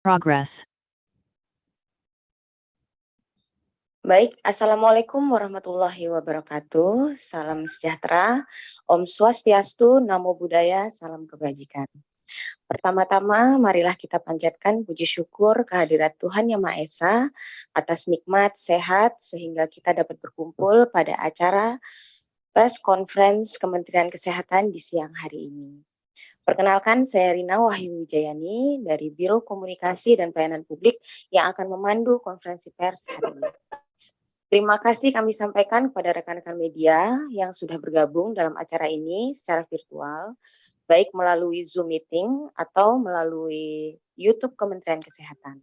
Progress. Baik, Assalamualaikum warahmatullahi wabarakatuh. Salam sejahtera, Om Swastiastu, Namo Buddhaya, salam kebajikan. Pertama-tama, marilah kita panjatkan puji syukur kehadirat Tuhan Yang Maha Esa atas nikmat sehat sehingga kita dapat berkumpul pada acara press conference Kementerian Kesehatan di siang hari ini. Perkenalkan, saya Rina Wahyu Wijayani dari Biro Komunikasi dan Pelayanan Publik yang akan memandu konferensi pers hari ini. Terima kasih kami sampaikan kepada rekan-rekan media yang sudah bergabung dalam acara ini secara virtual, baik melalui Zoom meeting atau melalui YouTube Kementerian Kesehatan.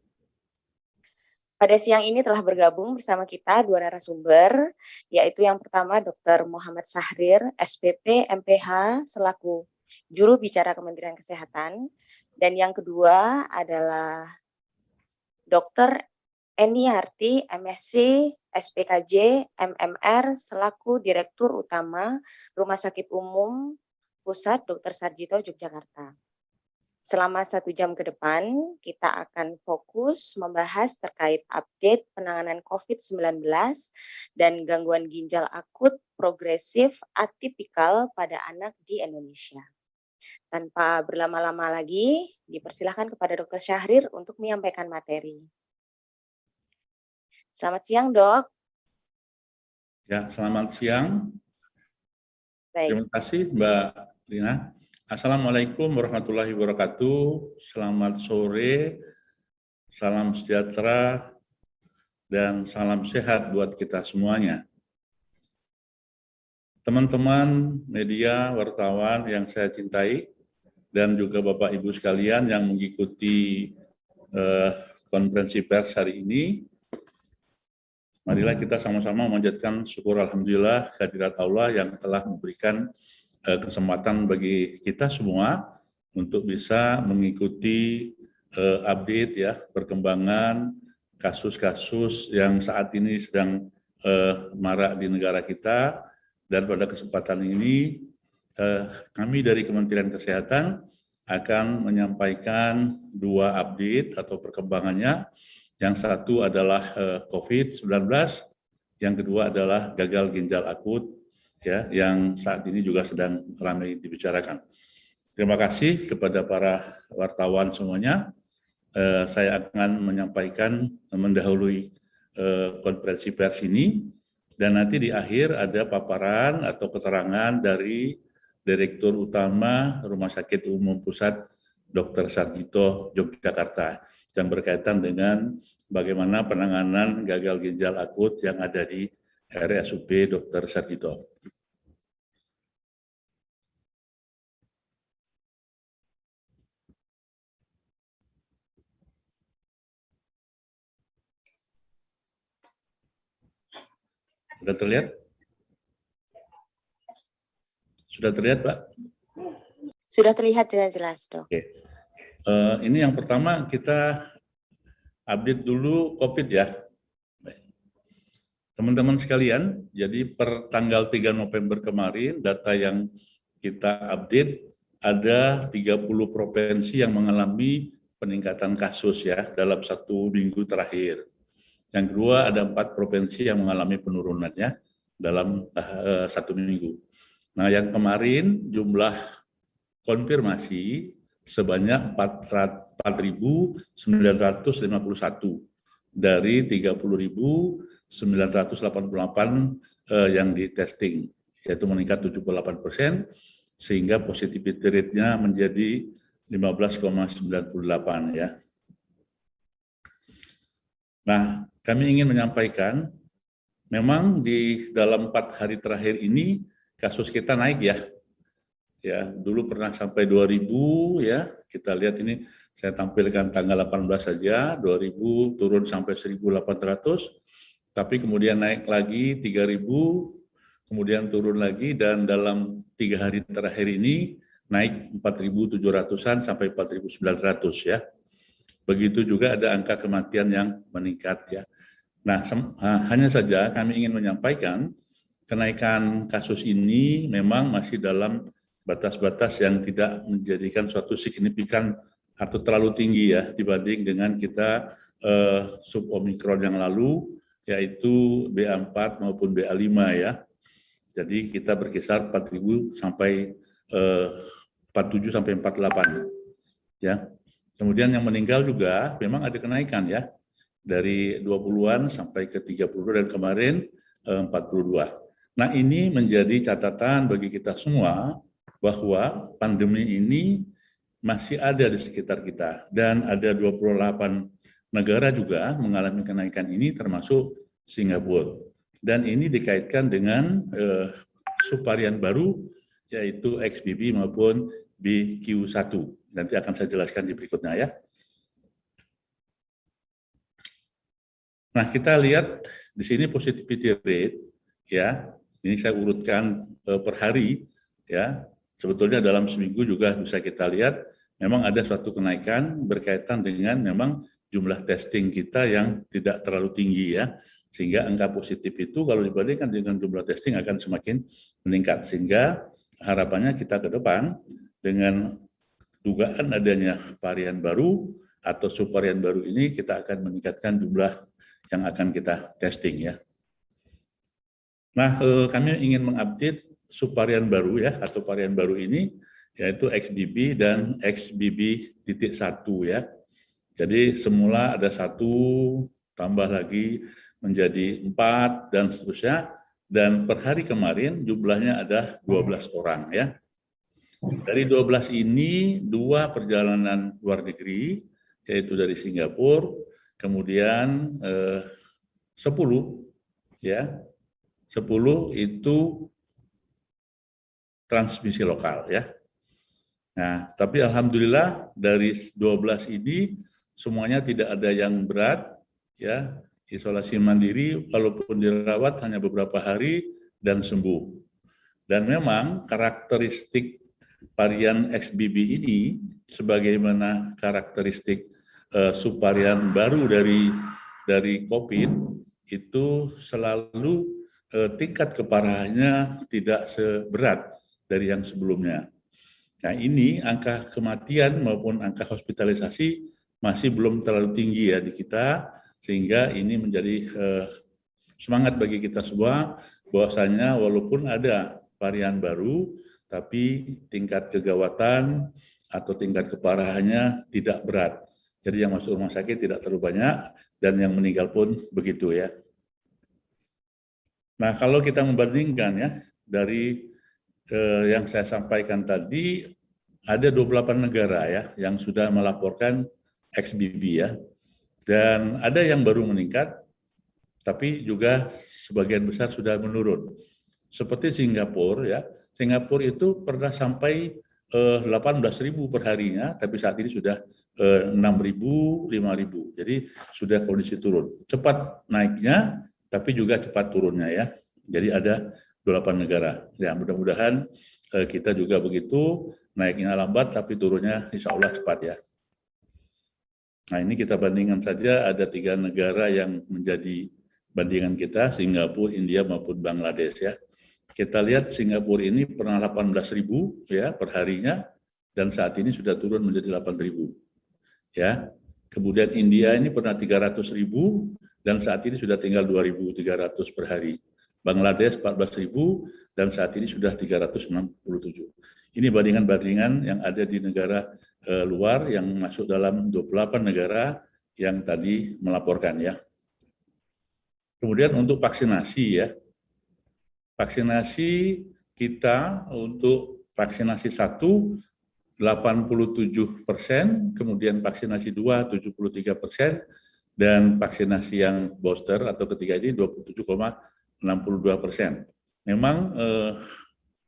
Pada siang ini telah bergabung bersama kita dua narasumber, yaitu yang pertama Dr. Muhammad Sahrir, SPP MPH selaku Juru Bicara Kementerian Kesehatan, dan yang kedua adalah Dr. Eniarti, MSc, SPKJ, MMR, selaku Direktur Utama Rumah Sakit Umum Pusat Dr. Sarjito, Yogyakarta. Selama 1 jam ke depan, kita akan fokus membahas terkait update penanganan COVID-19 dan gangguan ginjal akut progresif atipikal pada anak di Indonesia. Tanpa berlama-lama lagi, dipersilakan kepada Dr. Syahrir untuk menyampaikan materi. Selamat siang, Dok. Ya, selamat siang. Baik. Terima kasih, Mbak Rina. Assalamualaikum warahmatullahi wabarakatuh. Selamat sore, salam sejahtera, dan salam sehat buat kita semuanya. Teman-teman media, wartawan yang saya cintai, dan juga Bapak Ibu sekalian yang mengikuti konferensi pers hari ini, marilah kita sama-sama memanjatkan syukur alhamdulillah kehadirat Allah yang telah memberikan kesempatan bagi kita semua untuk bisa mengikuti update ya perkembangan kasus-kasus yang saat ini sedang marak di negara kita. Dan pada kesempatan ini kami dari Kementerian Kesehatan akan menyampaikan 2 update atau perkembangannya. Yang satu adalah COVID-19, yang kedua adalah gagal ginjal akut, ya, yang saat ini juga sedang ramai dibicarakan. Terima kasih kepada para wartawan semuanya. Saya akan menyampaikan, mendahului konferensi pers ini, dan nanti di akhir ada paparan atau keterangan dari Direktur Utama Rumah Sakit Umum Pusat Dr. Sarjito, Yogyakarta, yang berkaitan dengan bagaimana penanganan gagal ginjal akut yang ada di RSUP Dr. Sarjito. Sudah terlihat? Sudah terlihat, Pak? Sudah terlihat dengan jelas, Dok. Oke. Ini yang pertama kita update dulu COVID ya. Teman-teman sekalian, jadi per tanggal 3 November kemarin, data yang kita update, ada 30 provinsi yang mengalami peningkatan kasus ya dalam 1 minggu terakhir. Yang kedua, ada 4 provinsi yang mengalami penurunannya dalam 1 minggu. Nah, yang kemarin jumlah konfirmasi sebanyak 4.951 dari 30.988 yang di testing, yaitu meningkat 78%, sehingga positivity rate-nya menjadi 15,98 ya. Nah, kami ingin menyampaikan, memang di dalam 4 hari terakhir ini kasus kita naik ya. Ya, dulu pernah sampai 2.000 ya. Kita lihat ini saya tampilkan tanggal 18 saja, 2.000 turun sampai 1.800, tapi kemudian naik lagi 3.000, kemudian turun lagi, dan dalam 3 hari terakhir ini naik 4.700-an sampai 4.900 ya. Begitu juga ada angka kematian yang meningkat ya. Nah, hanya saja kami ingin menyampaikan kenaikan kasus ini memang masih dalam batas-batas yang tidak menjadikan suatu signifikan atau terlalu tinggi ya dibanding dengan kita sub Omikron yang lalu, yaitu BA4 maupun BA5 ya. Jadi kita berkisar 4.000 sampai 47 sampai 48 ya. Kemudian yang meninggal juga memang ada kenaikan ya, dari 20-an sampai ke 30 dan kemarin 42. Nah, ini menjadi catatan bagi kita semua bahwa pandemi ini masih ada di sekitar kita dan ada 28 negara juga mengalami kenaikan ini termasuk Singapura. Dan ini dikaitkan dengan subvarian baru yaitu XBB maupun BQ1. Nanti akan saya jelaskan di berikutnya ya. Nah, kita lihat di sini positivity rate ya. Ini saya urutkan per hari ya. Sebetulnya dalam seminggu juga bisa kita lihat memang ada suatu kenaikan berkaitan dengan memang jumlah testing kita yang tidak terlalu tinggi ya. Sehingga angka positif itu kalau dibandingkan dengan jumlah testing akan semakin meningkat. Sehingga harapannya kita ke depan dengan dugaan adanya varian baru atau subvarian baru ini kita akan meningkatkan jumlah yang akan kita testing ya. Nah, kami ingin mengupdate subvarian baru ya, atau varian baru ini, yaitu XBB dan XBB.1 ya. Jadi semula ada 1, tambah lagi menjadi 4, dan seterusnya. Dan per hari kemarin jumlahnya ada 12 orang ya. Dari 12 ini, 2 perjalanan luar negeri, yaitu dari Singapura, kemudian 10 ya. 10 itu transmisi lokal ya. Nah, tapi alhamdulillah dari 12 ini semuanya tidak ada yang berat ya, isolasi mandiri walaupun dirawat hanya beberapa hari dan sembuh. Dan memang karakteristik varian XBB ini sebagaimana karakteristik subvarian baru dari COVID itu selalu tingkat keparahannya tidak seberat dari yang sebelumnya. Nah, ini angka kematian maupun angka hospitalisasi masih belum terlalu tinggi ya di kita, sehingga ini menjadi semangat bagi kita semua bahwasanya walaupun ada varian baru, tapi tingkat kegawatan atau tingkat keparahannya tidak berat. Jadi yang masuk rumah sakit tidak terlalu banyak dan yang meninggal pun begitu ya. Nah, kalau kita membandingkan ya, dari yang saya sampaikan tadi, ada 28 negara ya yang sudah melaporkan XBB ya. Dan ada yang baru meningkat, tapi juga sebagian besar sudah menurun. Seperti Singapura ya, Singapura itu pernah sampai 18.000 per harinya, tapi saat ini sudah 6.000, 5.000. Jadi sudah kondisi turun. Cepat naiknya, tapi juga cepat turunnya ya. Jadi ada 28 negara. Ya, mudah-mudahan kita juga begitu, naiknya lambat tapi turunnya insya Allah cepat ya. Nah, ini kita bandingkan saja, ada 3 negara yang menjadi bandingan kita, Singapura, India maupun Bangladesh ya. Kita lihat Singapura ini pernah 18.000 ya per harinya, dan saat ini sudah turun menjadi 8.000 ya. Kemudian India ini pernah 300.000 dan saat ini sudah tinggal 2.300 per hari. Bangladesh 14.000 dan saat ini sudah 367. Ini bandingan-bandingan yang ada di negara luar yang masuk dalam 28 negara yang tadi melaporkan ya. Kemudian untuk vaksinasi ya. Vaksinasi kita untuk vaksinasi 1 87%, kemudian vaksinasi 2 73%, dan vaksinasi yang booster atau ketiga ini 27,62%. Memang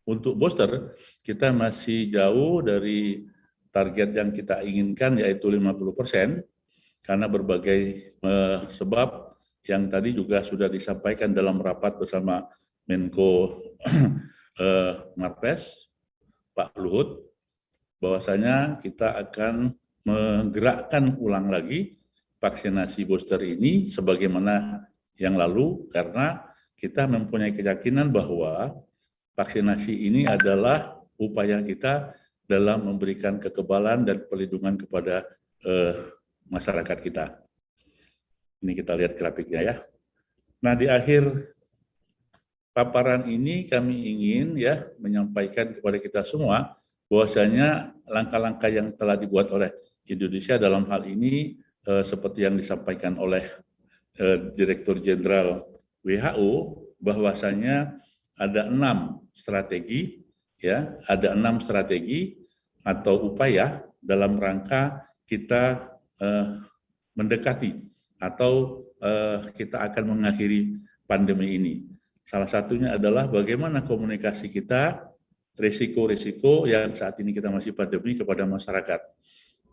untuk booster kita masih jauh dari target yang kita inginkan yaitu 50%, karena berbagai sebab yang tadi juga sudah disampaikan dalam rapat bersama Menko Marves, Pak Luhut, bahwasanya kita akan menggerakkan ulang lagi vaksinasi booster ini sebagaimana yang lalu, karena kita mempunyai keyakinan bahwa vaksinasi ini adalah upaya kita dalam memberikan kekebalan dan perlindungan kepada masyarakat kita. Ini kita lihat grafiknya ya. Nah, di akhir paparan ini kami ingin ya menyampaikan kepada kita semua bahwasanya langkah-langkah yang telah dibuat oleh Indonesia dalam hal ini seperti yang disampaikan oleh Direktur Jenderal WHO, bahwasanya ada 6 strategi ya, ada 6 strategi atau upaya dalam rangka kita mendekati atau kita akan mengakhiri pandemi ini. Salah satunya adalah bagaimana komunikasi kita, risiko-risiko yang saat ini kita masih pandemi kepada masyarakat.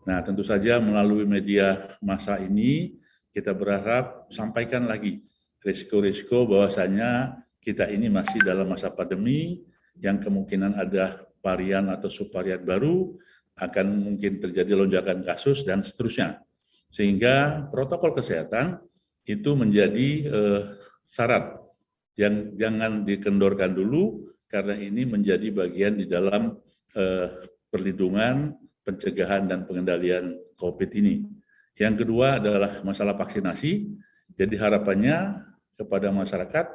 Nah, tentu saja melalui media massa ini kita berharap sampaikan lagi risiko-risiko bahwasanya kita ini masih dalam masa pandemi yang kemungkinan ada varian atau subvarian baru, akan mungkin terjadi lonjakan kasus dan seterusnya. Sehingga protokol kesehatan itu menjadi syarat yang jangan dikendorkan dulu karena ini menjadi bagian di dalam perlindungan, pencegahan dan pengendalian COVID ini. Yang kedua adalah masalah vaksinasi. Jadi harapannya kepada masyarakat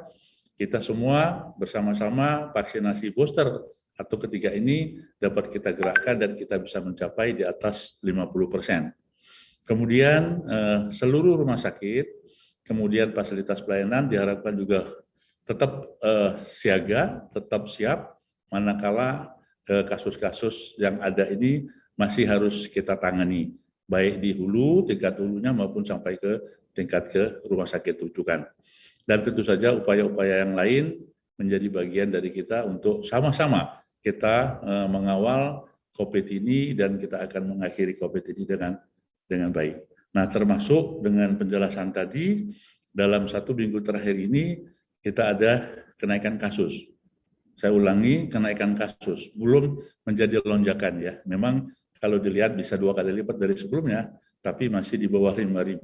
kita semua bersama-sama vaksinasi booster atau ketiga ini dapat kita gerakkan dan kita bisa mencapai di atas 50%. Kemudian seluruh rumah sakit, kemudian fasilitas pelayanan diharapkan juga tetap siaga, tetap siap manakala kasus-kasus yang ada ini masih harus kita tangani, baik di hulu, tingkat hulunya maupun sampai ke tingkat ke rumah sakit rujukan. Dan tentu saja upaya-upaya yang lain menjadi bagian dari kita untuk sama-sama kita mengawal COVID ini dan kita akan mengakhiri COVID ini dengan baik. Nah, termasuk dengan penjelasan tadi, dalam 1 minggu terakhir ini kita ada kenaikan kasus. Saya ulangi, kenaikan kasus. Belum menjadi lonjakan ya. Memang kalau dilihat bisa 2 kali lipat dari sebelumnya, tapi masih di bawah 5.000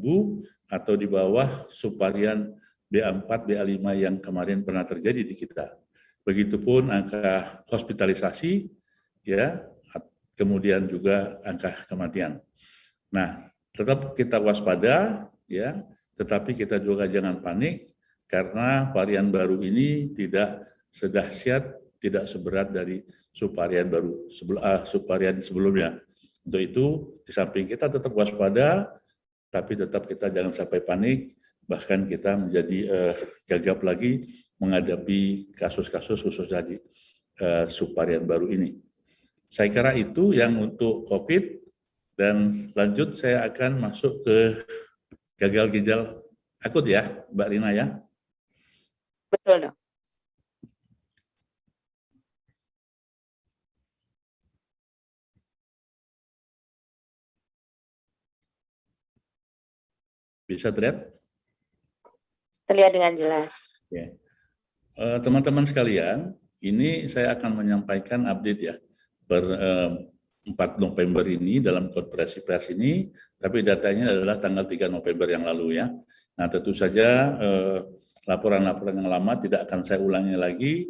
atau di bawah subvarian BA4, BA5 yang kemarin pernah terjadi di kita. Begitupun angka hospitalisasi, ya, kemudian juga angka kematian. Nah, tetap kita waspada, ya, tetapi kita juga jangan panik karena varian baru ini tidak sedahsyat, tidak seberat dari subvarian baru subvarian sebelumnya. Untuk itu, di samping kita tetap waspada, tapi tetap kita jangan sampai panik, bahkan kita menjadi gagap lagi menghadapi kasus-kasus khusus dari subvarian baru ini. Saya kira itu yang untuk COVID. Dan lanjut saya akan masuk ke gagal ginjal akut ya, Mbak Rina ya. Betul, Dok. Bisa terlihat? Terlihat dengan jelas. Ya. Teman-teman sekalian, ini saya akan menyampaikan update ya. Per 4 November ini dalam konferensi pers ini, tapi datanya adalah tanggal 3 November yang lalu ya. Nah, tentu saja laporan-laporan yang lama tidak akan saya ulangi lagi,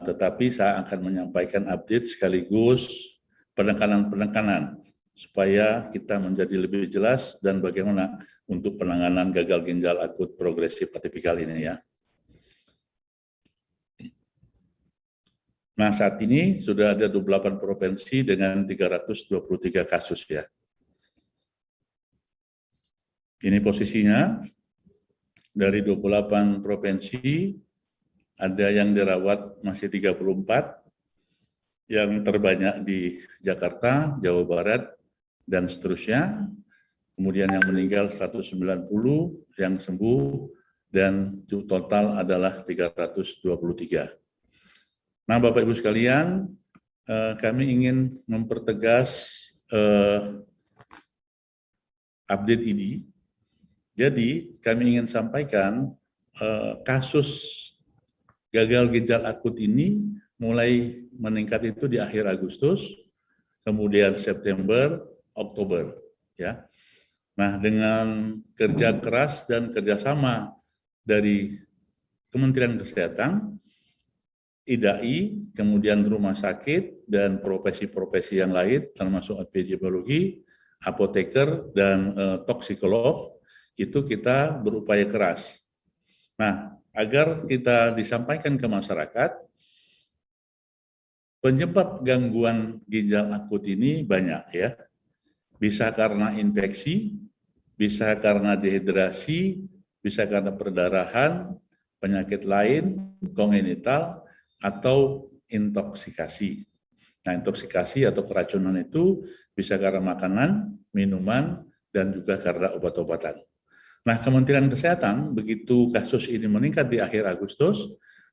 tetapi saya akan menyampaikan update sekaligus penekanan-penekanan supaya kita menjadi lebih jelas dan bagaimana untuk penanganan gagal ginjal akut progresif atipikal ini ya. Nah, saat ini sudah ada 28 provinsi dengan 323 kasus ya. Ini posisinya dari 28 provinsi, ada yang dirawat masih 34, yang terbanyak di Jakarta, Jawa Barat, dan seterusnya. Kemudian yang meninggal 190, yang sembuh, dan total adalah 323. Nah, Bapak Ibu sekalian, kami ingin mempertegas update ini. Jadi, kami ingin sampaikan kasus gagal ginjal akut ini mulai meningkat itu di akhir Agustus, kemudian September, Oktober, ya. Nah, dengan kerja keras dan kerjasama dari Kementerian Kesehatan, IDAI, kemudian rumah sakit, dan profesi-profesi yang lain, termasuk epidemiologi, apoteker, dan toksikolog, itu kita berupaya keras. Nah, agar kita disampaikan ke masyarakat, penyebab gangguan ginjal akut ini banyak ya. Bisa karena infeksi, bisa karena dehidrasi, bisa karena perdarahan, penyakit lain, kongenital, atau intoksikasi. Nah, intoksikasi atau keracunan itu bisa karena makanan, minuman, dan juga karena obat-obatan. Nah, Kementerian Kesehatan begitu kasus ini meningkat di akhir Agustus,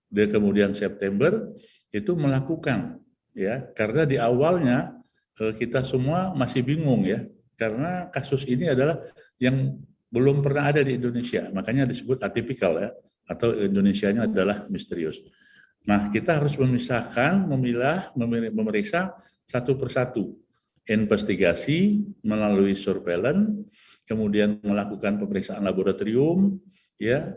dan kemudian September itu melakukan ya, karena di awalnya kita semua masih bingung ya, karena kasus ini adalah yang belum pernah ada di Indonesia, makanya disebut atipikal ya, atau Indonesianya adalah misterius. Nah, kita harus memisahkan, memilah, memeriksa satu persatu. Investigasi melalui surveillance, kemudian melakukan pemeriksaan laboratorium, ya,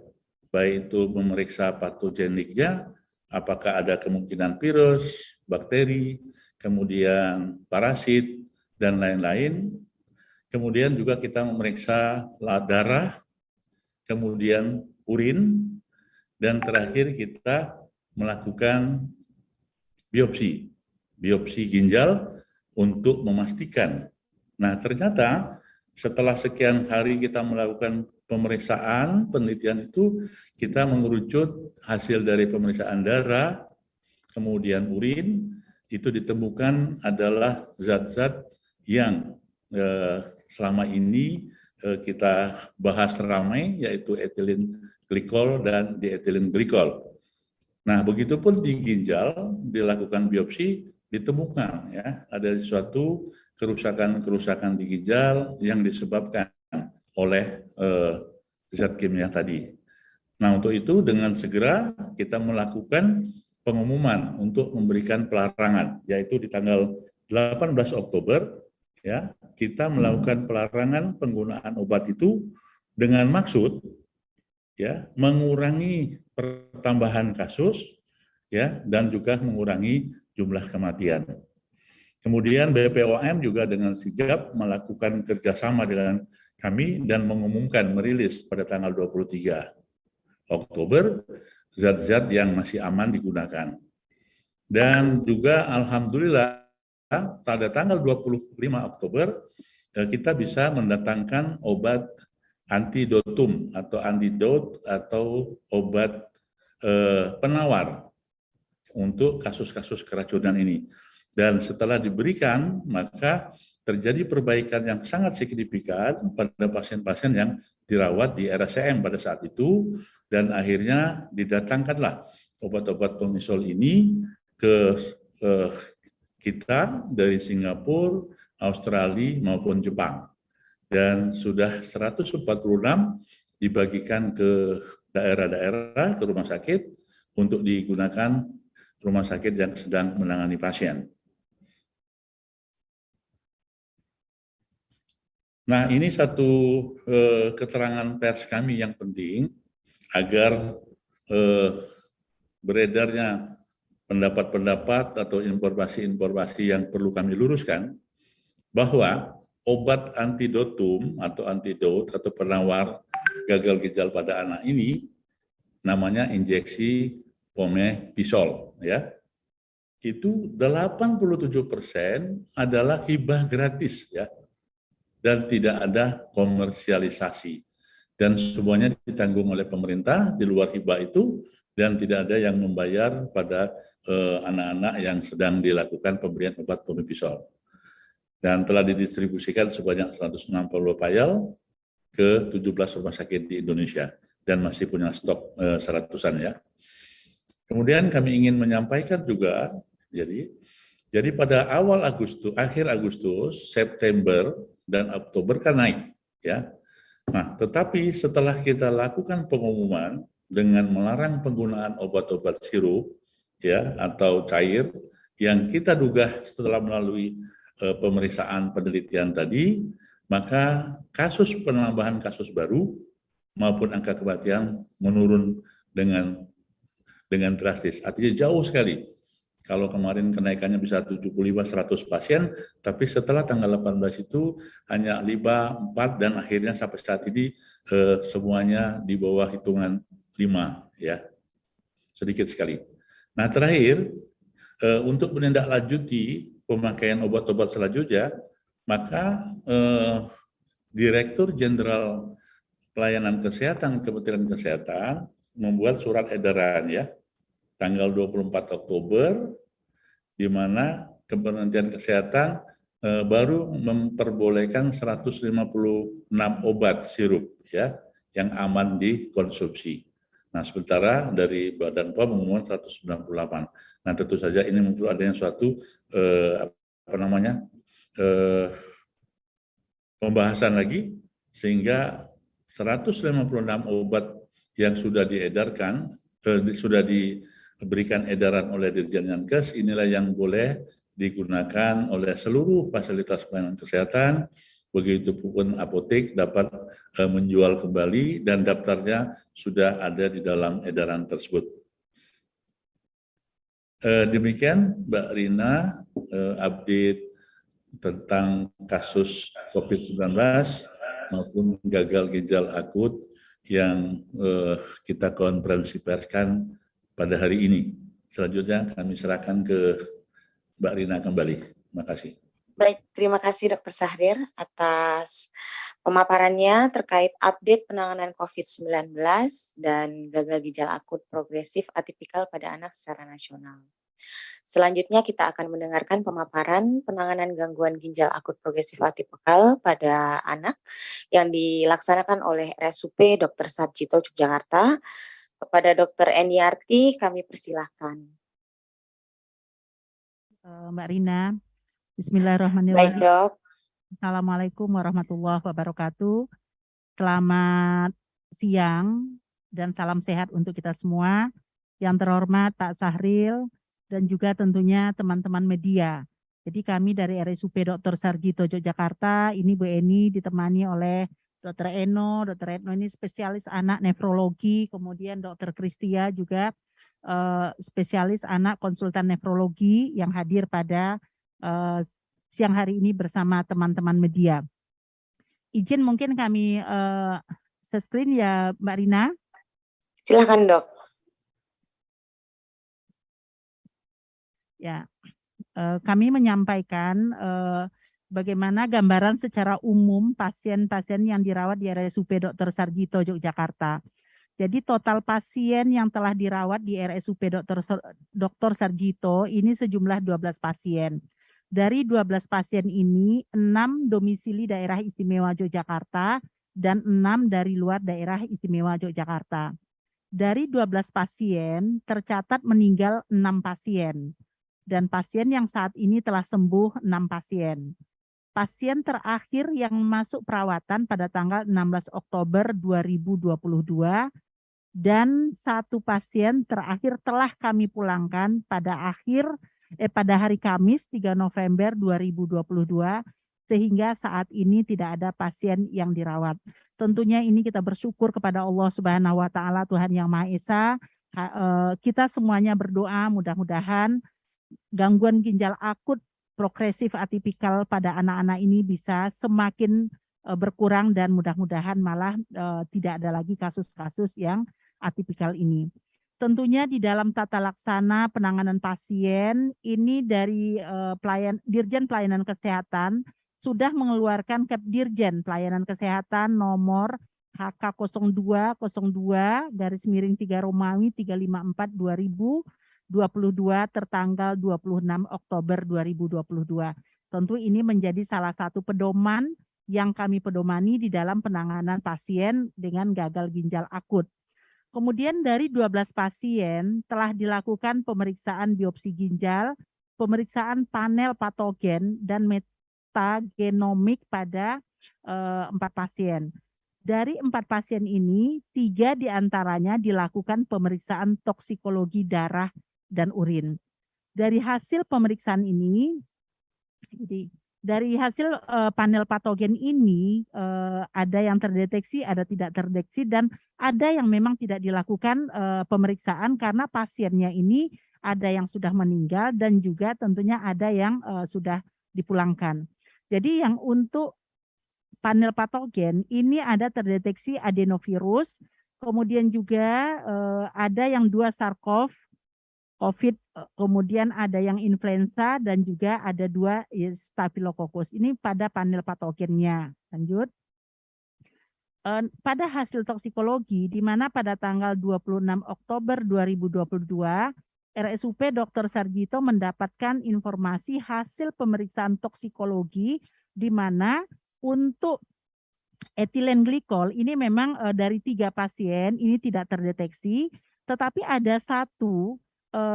baik itu memeriksa patogeniknya, apakah ada kemungkinan virus, bakteri, kemudian parasit, dan lain-lain. Kemudian juga kita memeriksa darah, kemudian urin, dan terakhir kita melakukan biopsi ginjal untuk memastikan. Nah, ternyata setelah sekian hari kita melakukan pemeriksaan, penelitian itu, kita mengerucut hasil dari pemeriksaan darah, kemudian urin, itu ditemukan adalah zat-zat yang selama ini kita bahas ramai, yaitu etilen glikol dan dietilen glikol. Nah, begitupun di ginjal dilakukan biopsi, ditemukan ya ada suatu kerusakan di ginjal yang disebabkan oleh zat kimia tadi. Nah, untuk itu dengan segera kita melakukan pengumuman untuk memberikan pelarangan, yaitu di tanggal 18 Oktober ya, kita melakukan pelarangan penggunaan obat itu dengan maksud ya mengurangi pertambahan kasus ya dan juga mengurangi jumlah kematian. Kemudian BPOM juga dengan sigap melakukan kerjasama dengan kami dan mengumumkan merilis pada tanggal 23 Oktober zat-zat yang masih aman digunakan. Dan juga alhamdulillah pada tanggal 25 Oktober kita bisa mendatangkan obat antidotum atau antidot atau obat penawar untuk kasus-kasus keracunan ini. Dan setelah diberikan, maka terjadi perbaikan yang sangat signifikan pada pasien-pasien yang dirawat di RSCM pada saat itu, dan akhirnya didatangkanlah obat-obat tomisol ini ke kita dari Singapura, Australia maupun Jepang. Dan sudah 146 dibagikan ke daerah-daerah, ke rumah sakit, untuk digunakan rumah sakit yang sedang menangani pasien. Nah, ini satu keterangan pers kami yang penting agar beredarnya pendapat-pendapat atau informasi-informasi yang perlu kami luruskan, bahwa obat antidotum atau antidot atau penawar gagal ginjal pada anak ini namanya injeksi pomefisol ya. Itu 87% adalah hibah gratis ya. Dan tidak ada komersialisasi. Dan semuanya ditanggung oleh pemerintah di luar hibah itu, dan tidak ada yang membayar pada anak-anak yang sedang dilakukan pemberian obat pomefisol. Dan telah didistribusikan sebanyak 160 vial ke 17 rumah sakit di Indonesia dan masih punya stok seratusan ya. Kemudian kami ingin menyampaikan juga, jadi pada awal Agustus, akhir Agustus, September dan Oktober kan naik ya. Nah, tetapi setelah kita lakukan pengumuman dengan melarang penggunaan obat-obat sirup ya atau cair yang kita duga setelah melalui pemeriksaan penelitian tadi, maka penambahan kasus baru maupun angka kematian menurun dengan dengan drastis. Artinya jauh sekali. Kalau kemarin kenaikannya bisa 75-100 pasien, tapi setelah tanggal 18 itu hanya 5, 4, dan akhirnya sampai saat ini semuanya di bawah hitungan 5, ya, sedikit sekali. Nah, terakhir, untuk menindaklanjuti pemakaian obat-obat selanjutnya, maka Direktur Jenderal Pelayanan Kesehatan Kementerian Kesehatan membuat surat edaran, ya, tanggal 24 Oktober, di mana Kementerian Kesehatan baru memperbolehkan 156 obat sirup, ya, yang aman dikonsumsi. Nah, sementara dari Badan POM mengumumkan 198. Nah, tentu saja ini mungkin adanya suatu pembahasan lagi, sehingga 156 obat yang sudah diedarkan, sudah diberikan edaran oleh Dirjen Yankes, inilah yang boleh digunakan oleh seluruh fasilitas pelayanan kesehatan, begitu pun apotek dapat menjual kembali, dan daftarnya sudah ada di dalam edaran tersebut. Demikian Mbak Rina, update tentang kasus COVID-19 maupun gagal ginjal akut yang kita konferensi perskan pada hari ini. Selanjutnya kami serahkan ke Mbak Rina kembali. Terima kasih. Baik, terima kasih Dr. Syahrir atas pemaparannya terkait update penanganan COVID-19 dan gagal ginjal akut progresif atipikal pada anak secara nasional. Selanjutnya kita akan mendengarkan pemaparan penanganan gangguan ginjal akut progresif atipikal pada anak yang dilaksanakan oleh RSUP Dr. Sarjito Yogyakarta. Kepada Dr. Eniarti kami persilahkan. Mbak Rina, Bismillahirrahmanirrahim. Baik, Dok. Assalamualaikum warahmatullahi wabarakatuh. Selamat siang dan salam sehat untuk kita semua. Yang terhormat Pak Syahril dan juga tentunya teman-teman media. Jadi kami dari RSUP Dr. Sarjito Yogyakarta, ini Bu Eni ditemani oleh Dr. Eno. Dr. Eno ini spesialis anak nefrologi, kemudian Dr. Kristia juga spesialis anak konsultan nefrologi yang hadir pada siang hari ini bersama teman-teman media. Izin mungkin kami screen ya Mbak Rina. Silakan, Dok. Ya, kami menyampaikan bagaimana gambaran secara umum pasien-pasien yang dirawat di RSUP Dr. Sarjito Yogyakarta. Jadi total pasien yang telah dirawat di RSUP Dr. Sarjito ini sejumlah 12 pasien. Dari 12 pasien ini, 6 domisili daerah istimewa Yogyakarta dan 6 dari luar daerah istimewa Yogyakarta. Dari 12 pasien, tercatat meninggal 6 pasien. Dan pasien yang saat ini telah sembuh 6 pasien. Pasien terakhir yang masuk perawatan pada tanggal 16 Oktober 2022 dan 1 pasien terakhir telah kami pulangkan pada hari Kamis 3 November 2022 sehingga saat ini tidak ada pasien yang dirawat. Tentunya ini kita bersyukur kepada Allah Subhanahu wa taala, Tuhan Yang Maha Esa. Kita semuanya berdoa mudah-mudahan gangguan ginjal akut progresif atipikal pada anak-anak ini bisa semakin berkurang dan mudah-mudahan malah tidak ada lagi kasus-kasus yang atipikal ini. Tentunya di dalam tata laksana penanganan pasien ini dari Dirjen Pelayanan Kesehatan sudah mengeluarkan Kepdirjen Pelayanan Kesehatan nomor HK0202-3 Romawi 354 2022 tertanggal 26 Oktober 2022. Tentu ini menjadi salah satu pedoman yang kami pedomani di dalam penanganan pasien dengan gagal ginjal akut. Kemudian dari 12 pasien telah dilakukan pemeriksaan biopsi ginjal, pemeriksaan panel patogen dan metagenomik pada 4 pasien. Dari 4 pasien ini, 3 diantaranya dilakukan pemeriksaan toksikologi darah dan urin. Dari hasil pemeriksaan ini, jadi Dari hasil panel patogen ini ada yang terdeteksi, ada tidak terdeteksi, dan ada yang memang tidak dilakukan pemeriksaan karena pasiennya ini ada yang sudah meninggal dan juga tentunya ada yang sudah dipulangkan. Jadi yang untuk panel patogen ini ada terdeteksi adenovirus, kemudian juga ada yang 2 SARS-CoV, COVID, kemudian ada yang influenza dan juga ada 2 Staphylococcus. Ini pada panel patogennya. Lanjut. Pada hasil toksikologi, di mana pada tanggal 26 Oktober 2022, RSUP Dr. Sarjito mendapatkan informasi hasil pemeriksaan toksikologi, di mana untuk etilen glikol ini memang dari 3 pasien ini tidak terdeteksi, tetapi ada 1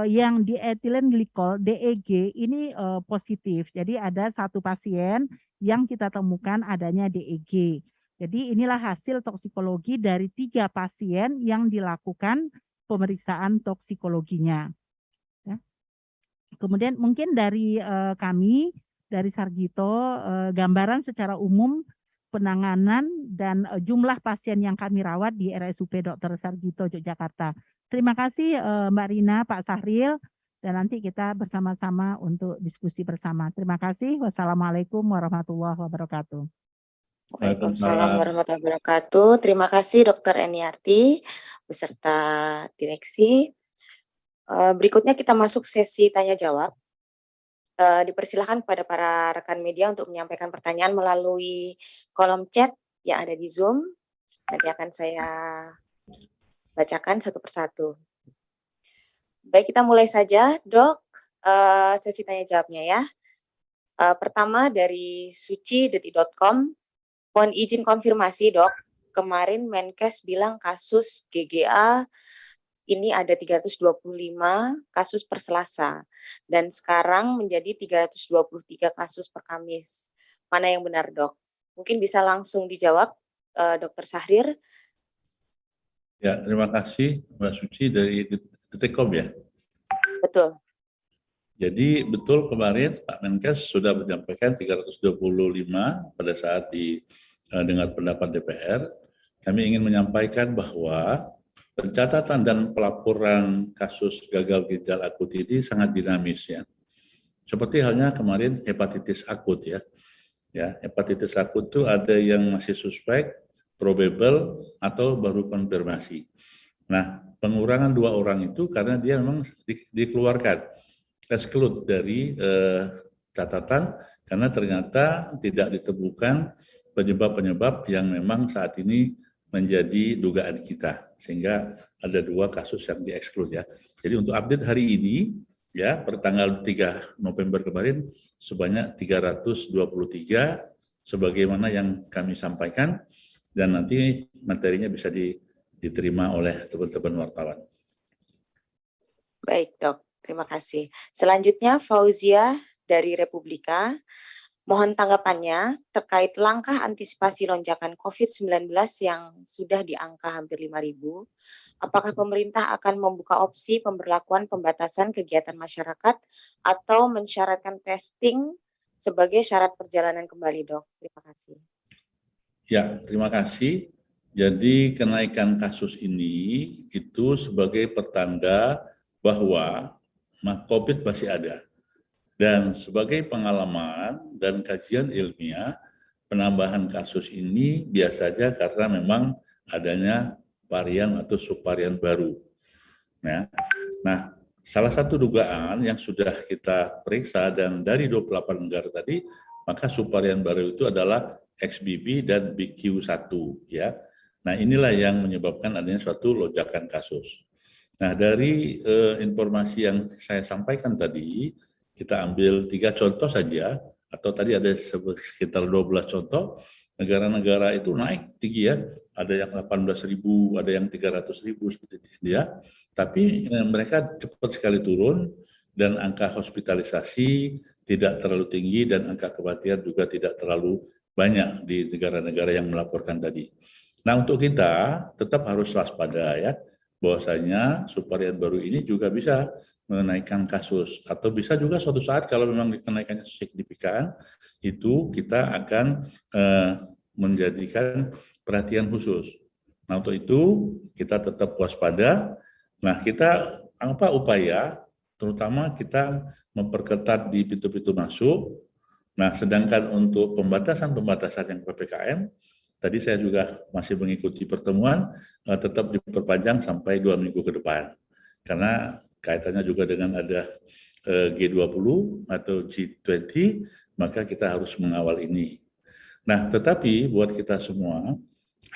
yang di etilen glikol DEG ini positif. Jadi ada 1 pasien yang kita temukan adanya DEG. Jadi inilah hasil toksikologi dari 3 pasien yang dilakukan pemeriksaan toksikologinya. Ya. Kemudian mungkin dari kami, dari Sarjito, gambaran secara umum penanganan dan jumlah pasien yang kami rawat di RSUP Dr. Sarjito Yogyakarta. Terima kasih Mbak Rina, Pak Sahril, dan nanti kita bersama-sama untuk diskusi bersama. Terima kasih. Wassalamualaikum warahmatullahi wabarakatuh. Waalaikumsalam warahmatullahi wabarakatuh. Terima kasih Dr. Eniarti beserta direksi. Berikutnya kita masuk sesi tanya jawab. Dipersilakan kepada para rekan media untuk menyampaikan pertanyaan melalui kolom chat yang ada di Zoom. Nanti akan saya bacakan satu persatu. Baik, kita mulai saja, Dok, sesi tanya jawabnya ya. Pertama dari suci.detik.com, mohon izin konfirmasi, Dok. Kemarin Menkes bilang kasus GGA ini ada 325 kasus per Selasa, dan sekarang menjadi 323 kasus per Kamis. Mana yang benar, Dok? Mungkin bisa langsung dijawab, Dr. Sahrir. Ya, terima kasih Mbak Suci dari Detik.com ya. Betul. Jadi betul kemarin Pak Menkes sudah menyampaikan 325 pada saat dengar pendapat DPR. Kami ingin menyampaikan bahwa pencatatan dan pelaporan kasus gagal ginjal akut ini sangat dinamis ya. Seperti halnya kemarin hepatitis akut ya. Ya, hepatitis akut itu ada yang masih suspek, probable atau baru konfirmasi. Nah, pengurangan 2 orang itu karena dia memang dikeluarkan, exclude dari catatan karena ternyata tidak ditemukan penyebab-penyebab yang memang saat ini menjadi dugaan kita, sehingga ada 2 kasus yang di-exclude ya. Jadi untuk update hari ini ya, per tanggal 3 November kemarin sebanyak 323 sebagaimana yang kami sampaikan, dan nanti materinya bisa diterima oleh teman-teman wartawan. Baik, Dok. Terima kasih. Selanjutnya Fauzia dari Republika. Mohon tanggapannya terkait langkah antisipasi lonjakan COVID-19 yang sudah di angka hampir 5.000. Apakah pemerintah akan membuka opsi pemberlakuan pembatasan kegiatan masyarakat atau mensyaratkan testing sebagai syarat perjalanan kembali, Dok? Terima kasih. Ya, terima kasih. Jadi kenaikan kasus ini itu sebagai pertanda bahwa COVID masih ada. Dan sebagai pengalaman dan kajian ilmiah, penambahan kasus ini biasanya karena memang adanya varian atau subvarian baru. Nah, salah satu dugaan yang sudah kita periksa dan dari 28 negara tadi, maka subvarian baru itu adalah XBB dan BQ1 ya. Nah, inilah yang menyebabkan adanya suatu lonjakan kasus. Nah, dari informasi yang saya sampaikan tadi, kita ambil 3 contoh saja, atau tadi ada sekitar 12 contoh, negara-negara itu naik tinggi ya, ada yang 18.000, ada yang 300.000 seperti di India, tapi mereka cepat sekali turun, dan angka hospitalisasi tidak terlalu tinggi, dan angka kematian juga tidak terlalu banyak di negara-negara yang melaporkan tadi. Nah, untuk kita tetap harus waspada ya. bahwasanya subvarian baru ini juga bisa menaikkan kasus, atau bisa juga suatu saat kalau memang kenaikannya signifikan, itu kita akan menjadikan perhatian khusus. Nah, untuk itu kita tetap waspada. Nah, kita apa upaya, terutama kita memperketat di pintu-pintu masuk. Nah, sedangkan untuk pembatasan-pembatasan yang PPKM, tadi saya juga masih mengikuti pertemuan, tetap diperpanjang sampai 2 minggu ke depan. Karena kaitannya juga dengan ada G20 atau G20, maka kita harus mengawal ini. Nah, tetapi buat kita semua,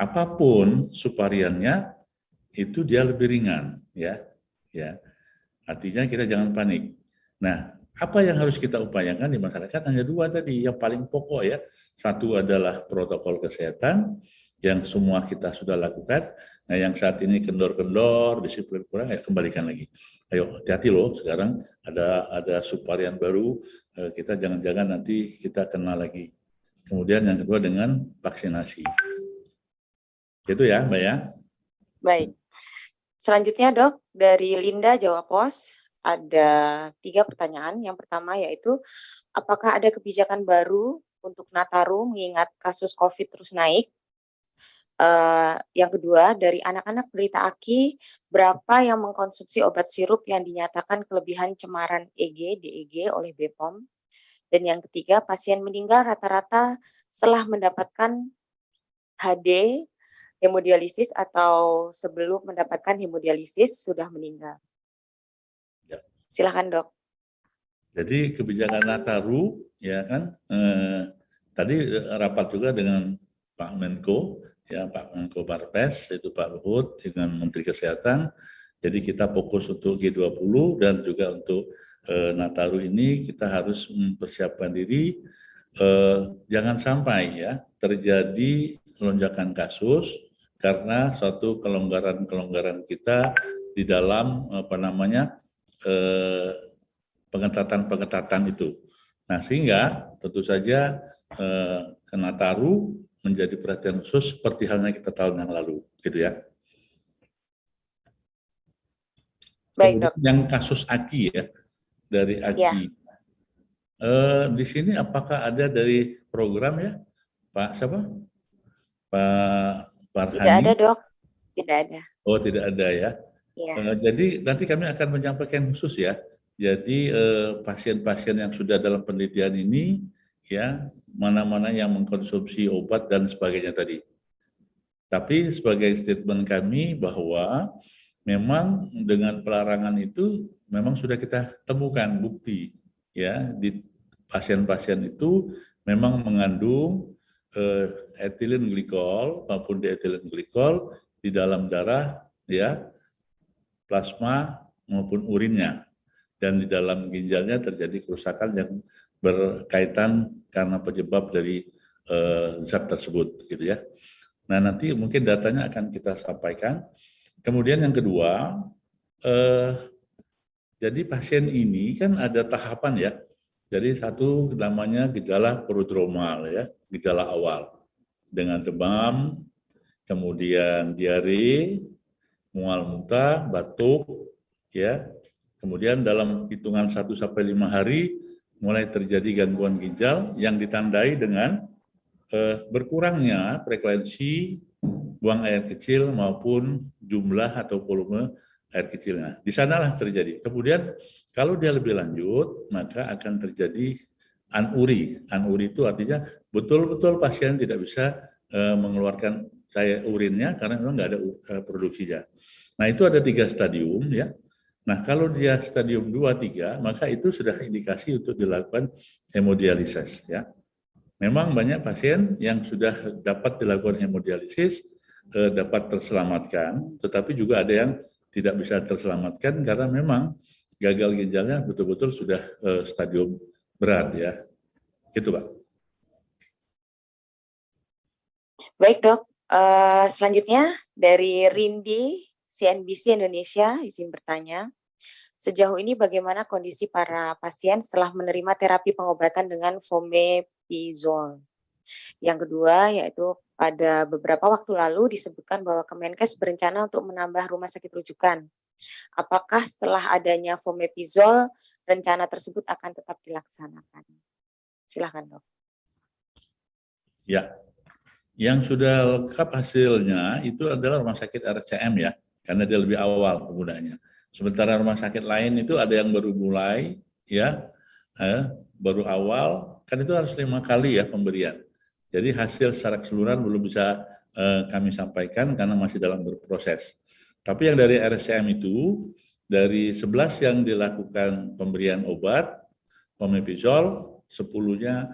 apapun subvariannya, itu dia lebih ringan, ya. Artinya kita jangan panik. Nah, apa yang harus kita upayakan di masyarakat hanya dua tadi, yang paling pokok ya. Satu adalah protokol kesehatan yang semua kita sudah lakukan. Nah, yang saat ini kendor-kendor, disiplin kurang, ya kembalikan lagi. Ayo, hati-hati loh, sekarang ada subvarian baru, kita jangan-jangan nanti kita kena lagi. Kemudian yang kedua dengan vaksinasi. Itu ya, Mbak ya. Baik. Selanjutnya Dok, dari Linda Jawa Pos, ada 3 pertanyaan. Yang pertama yaitu, apakah ada kebijakan baru untuk Nataru mengingat kasus COVID terus naik? Yang kedua, dari anak-anak penderita AKI, berapa yang mengkonsumsi obat sirup yang dinyatakan kelebihan cemaran EG, DEG oleh BPOM? Dan yang ketiga, pasien meninggal rata-rata setelah mendapatkan HD, hemodialisis atau sebelum mendapatkan hemodialisis sudah meninggal. Ya. Silakan Dok. Jadi kebijakan Nataru, ya kan, tadi rapat juga dengan Pak Menko, ya Pak Menko Marves, itu Pak Luhut dengan Menteri Kesehatan. Jadi kita fokus untuk G20 dan juga untuk Nataru ini kita harus mempersiapkan diri, jangan sampai ya terjadi lonjakan kasus karena suatu kelonggaran kita di dalam pengetatan itu. Nah, sehingga tentu saja Nataru menjadi perhatian khusus seperti halnya kita tahun yang lalu, gitu ya. Baik Dok. Kemudian yang kasus AKI ya, dari AKI. Ya. Di sini apakah ada dari program ya, Pak siapa? Pak Farhani? Tidak ada Dok, tidak ada. Oh, tidak ada ya. Ya. Jadi nanti kami akan menyampaikan khusus ya. Jadi pasien-pasien yang sudah dalam penelitian ini, ya mana-mana yang mengkonsumsi obat dan sebagainya tadi. Tapi sebagai statement kami bahwa memang dengan pelarangan itu memang sudah kita temukan bukti ya di pasien-pasien itu memang mengandung etilen glikol maupun dietilen glikol di dalam darah ya, plasma maupun urinnya, dan di dalam ginjalnya terjadi kerusakan yang berkaitan karena penyebab dari zat tersebut gitu ya. Nah, nanti mungkin datanya akan kita sampaikan. Kemudian yang kedua, jadi pasien ini kan ada tahapan ya. Jadi satu namanya gejala prodromal ya, gejala awal dengan demam, kemudian diare, mual muntah, batuk, ya. Kemudian dalam hitungan 1 sampai 5 hari mulai terjadi gangguan ginjal yang ditandai dengan berkurangnya frekuensi buang air kecil maupun jumlah atau volume air kecilnya. Di sanalah terjadi. Kemudian kalau dia lebih lanjut, maka akan terjadi anuri. Anuri itu artinya betul-betul pasien tidak bisa mengeluarkan urinnya karena memang nggak ada produksinya. Nah, itu ada 3 stadium ya. Nah, kalau dia stadium 2, 3, maka itu sudah indikasi untuk dilakukan hemodialisis ya. Memang banyak pasien yang sudah dapat dilakukan hemodialisis dapat terselamatkan, tetapi juga ada yang tidak bisa terselamatkan karena memang gagal ginjalnya betul-betul sudah stadium berat ya. Gitu, Pak. Baik Dok, selanjutnya dari Rindi CNBC Indonesia izin bertanya, sejauh ini bagaimana kondisi para pasien setelah menerima terapi pengobatan dengan fomepizole? Yang kedua yaitu Pada beberapa waktu lalu disebutkan bahwa Kemenkes berencana untuk menambah rumah sakit rujukan. Apakah setelah adanya fomepizol, rencana tersebut akan tetap dilaksanakan? Silakan, Dok. Ya, yang sudah lengkap hasilnya itu adalah rumah sakit RCM ya, karena dia lebih awal penggunanya. Sementara rumah sakit lain itu ada yang baru mulai, ya, baru awal, kan itu harus 5 kali ya pemberian. Jadi hasil secara keseluruhan belum bisa kami sampaikan karena masih dalam berproses. Tapi yang dari RCM itu, dari 11 yang dilakukan pemberian obat, omeprazol, 10-nya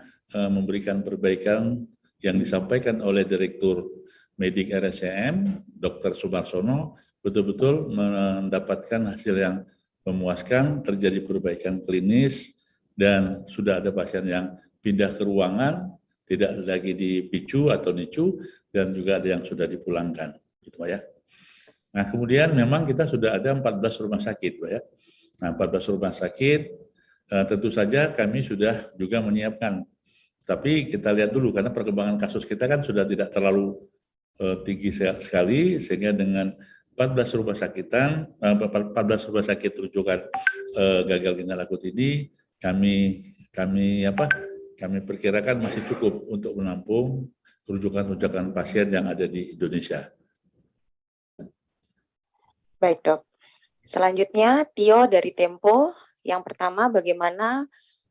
memberikan perbaikan yang disampaikan oleh Direktur Medik RSCM, Dr. Sumarsono, betul-betul mendapatkan hasil yang memuaskan, terjadi perbaikan klinis, dan sudah ada pasien yang pindah ke ruangan, tidak lagi di PICU atau NICU, dan juga ada yang sudah dipulangkan. Gitu, Pak ya. Nah, kemudian memang kita sudah ada 14 rumah sakit, Pak ya. Nah, 14 rumah sakit, tentu saja kami sudah juga menyiapkan. Tapi kita lihat dulu, karena perkembangan kasus kita kan sudah tidak terlalu tinggi sekali, sehingga dengan 14 rumah sakitan, 14 rumah sakit rujukan gagal ginjal akut ini, kami perkirakan masih cukup untuk menampung rujukan-rujukan pasien yang ada di Indonesia. Baik, Dok. Selanjutnya, Tio dari Tempo. Yang pertama, bagaimana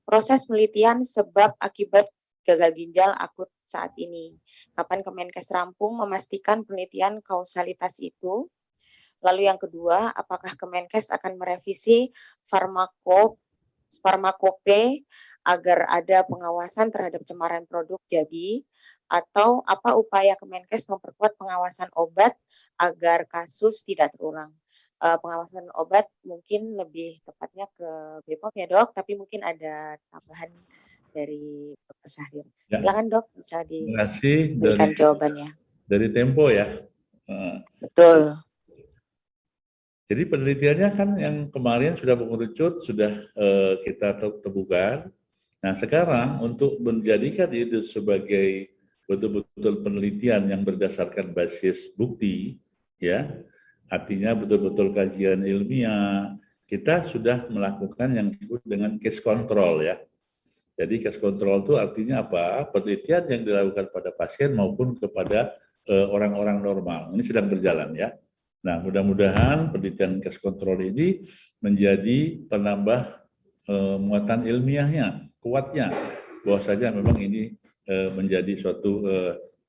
proses penelitian sebab akibat gagal ginjal akut saat ini? Kapan Kemenkes rampung memastikan penelitian kausalitas itu? Lalu yang kedua, apakah Kemenkes akan merevisi farmakope agar ada pengawasan terhadap cemaran produk jadi? Atau apa upaya Kemenkes memperkuat pengawasan obat agar kasus tidak terulang? Pengawasan obat mungkin lebih tepatnya ke BPOM ya, Dok, tapi mungkin ada tambahan dari Dr. Syahrir. Ya. Silakan, Dok, bisa Terima kasih diberikan jawabannya. Dari Tempo ya. Betul. Jadi penelitiannya kan yang kemarin sudah mengerucut, sudah kita temukan. Nah, sekarang untuk menjadikan itu sebagai betul-betul penelitian yang berdasarkan basis bukti, ya, artinya betul-betul kajian ilmiah, kita sudah melakukan yang disebut dengan case control ya. Jadi case control itu artinya apa? Penelitian yang dilakukan pada pasien maupun kepada orang-orang normal. Ini sedang berjalan ya. Nah, mudah-mudahan penelitian case control ini menjadi penambah muatan ilmiahnya, kuatnya, bahwasanya memang ini menjadi suatu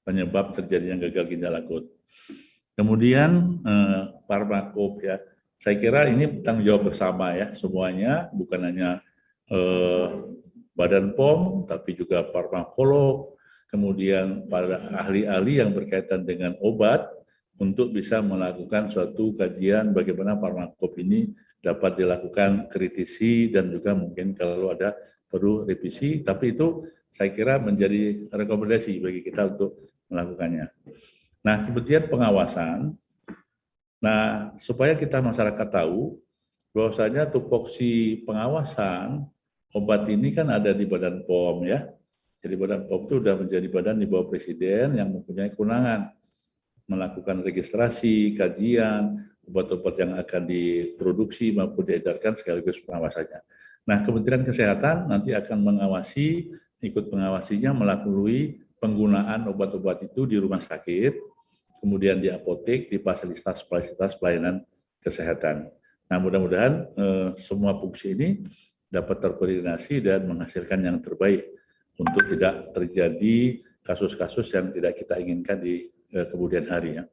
penyebab terjadinya gagal ginjal akut. Kemudian farmakop ya, saya kira ini tanggung jawab bersama ya semuanya, bukan hanya Badan POM, tapi juga farmakolog, kemudian para ahli-ahli yang berkaitan dengan obat untuk bisa melakukan suatu kajian bagaimana farmakop ini dapat dilakukan kritisi dan juga mungkin kalau ada perlu revisi, tapi itu saya kira menjadi rekomendasi bagi kita untuk melakukannya. Nah, kemudian pengawasan. Nah, supaya kita masyarakat tahu bahwasanya tupoksi pengawasan obat ini kan ada di Badan POM ya. Jadi Badan POM itu sudah menjadi badan di bawah Presiden yang mempunyai kewenangan melakukan registrasi, kajian, obat-obat yang akan diproduksi maupun diedarkan sekaligus pengawasannya. Nah, Kementerian Kesehatan nanti akan mengawasi, ikut mengawasinya melalui penggunaan obat-obat itu di rumah sakit, kemudian di apotek, di fasilitas-fasilitas pelayanan kesehatan. Nah, mudah-mudahan semua fungsi ini dapat terkoordinasi dan menghasilkan yang terbaik untuk tidak terjadi kasus-kasus yang tidak kita inginkan di kemudian hari ya.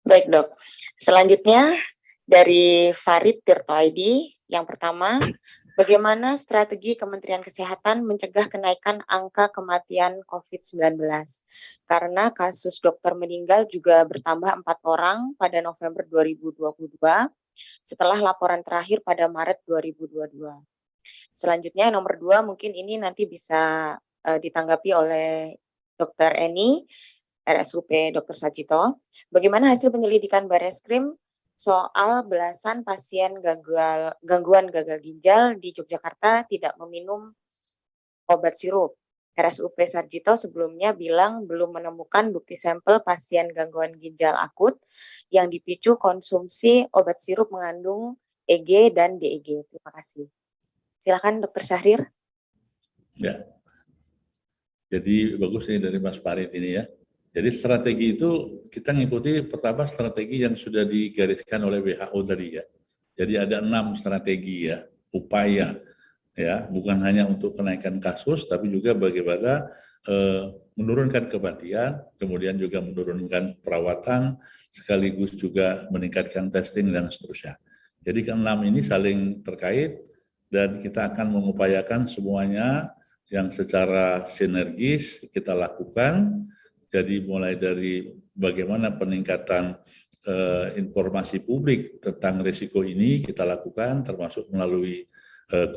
Baik, Dok. Selanjutnya dari Farid Tirtoidi, yang pertama, bagaimana strategi Kementerian Kesehatan mencegah kenaikan angka kematian COVID-19? Karena kasus dokter meninggal juga bertambah 4 orang pada November 2022 setelah laporan terakhir pada Maret 2022. Selanjutnya nomor 2 mungkin ini nanti bisa ditanggapi oleh Dr. Eni, RSUP Dr. Sajito. Bagaimana hasil penyelidikan Bareskrim soal belasan pasien gangguan gagal ginjal di Yogyakarta tidak meminum obat sirup? RSUP Sarjito sebelumnya bilang belum menemukan bukti sampel pasien gangguan ginjal akut yang dipicu konsumsi obat sirup mengandung EG dan DEG. Terima kasih. Silakan Dr. Syahrir. Ya, jadi bagus nih dari Mas Farid ini ya. Jadi strategi itu kita ngikuti pertama strategi yang sudah digariskan oleh WHO tadi ya. Jadi ada 6 strategi ya, upaya ya, bukan hanya untuk kenaikan kasus, tapi juga bagaimana menurunkan kematian, kemudian juga menurunkan perawatan, sekaligus juga meningkatkan testing dan seterusnya. Jadi ke-6 ini saling terkait dan kita akan mengupayakan semuanya yang secara sinergis kita lakukan. Jadi mulai dari bagaimana peningkatan informasi publik tentang risiko ini kita lakukan, termasuk melalui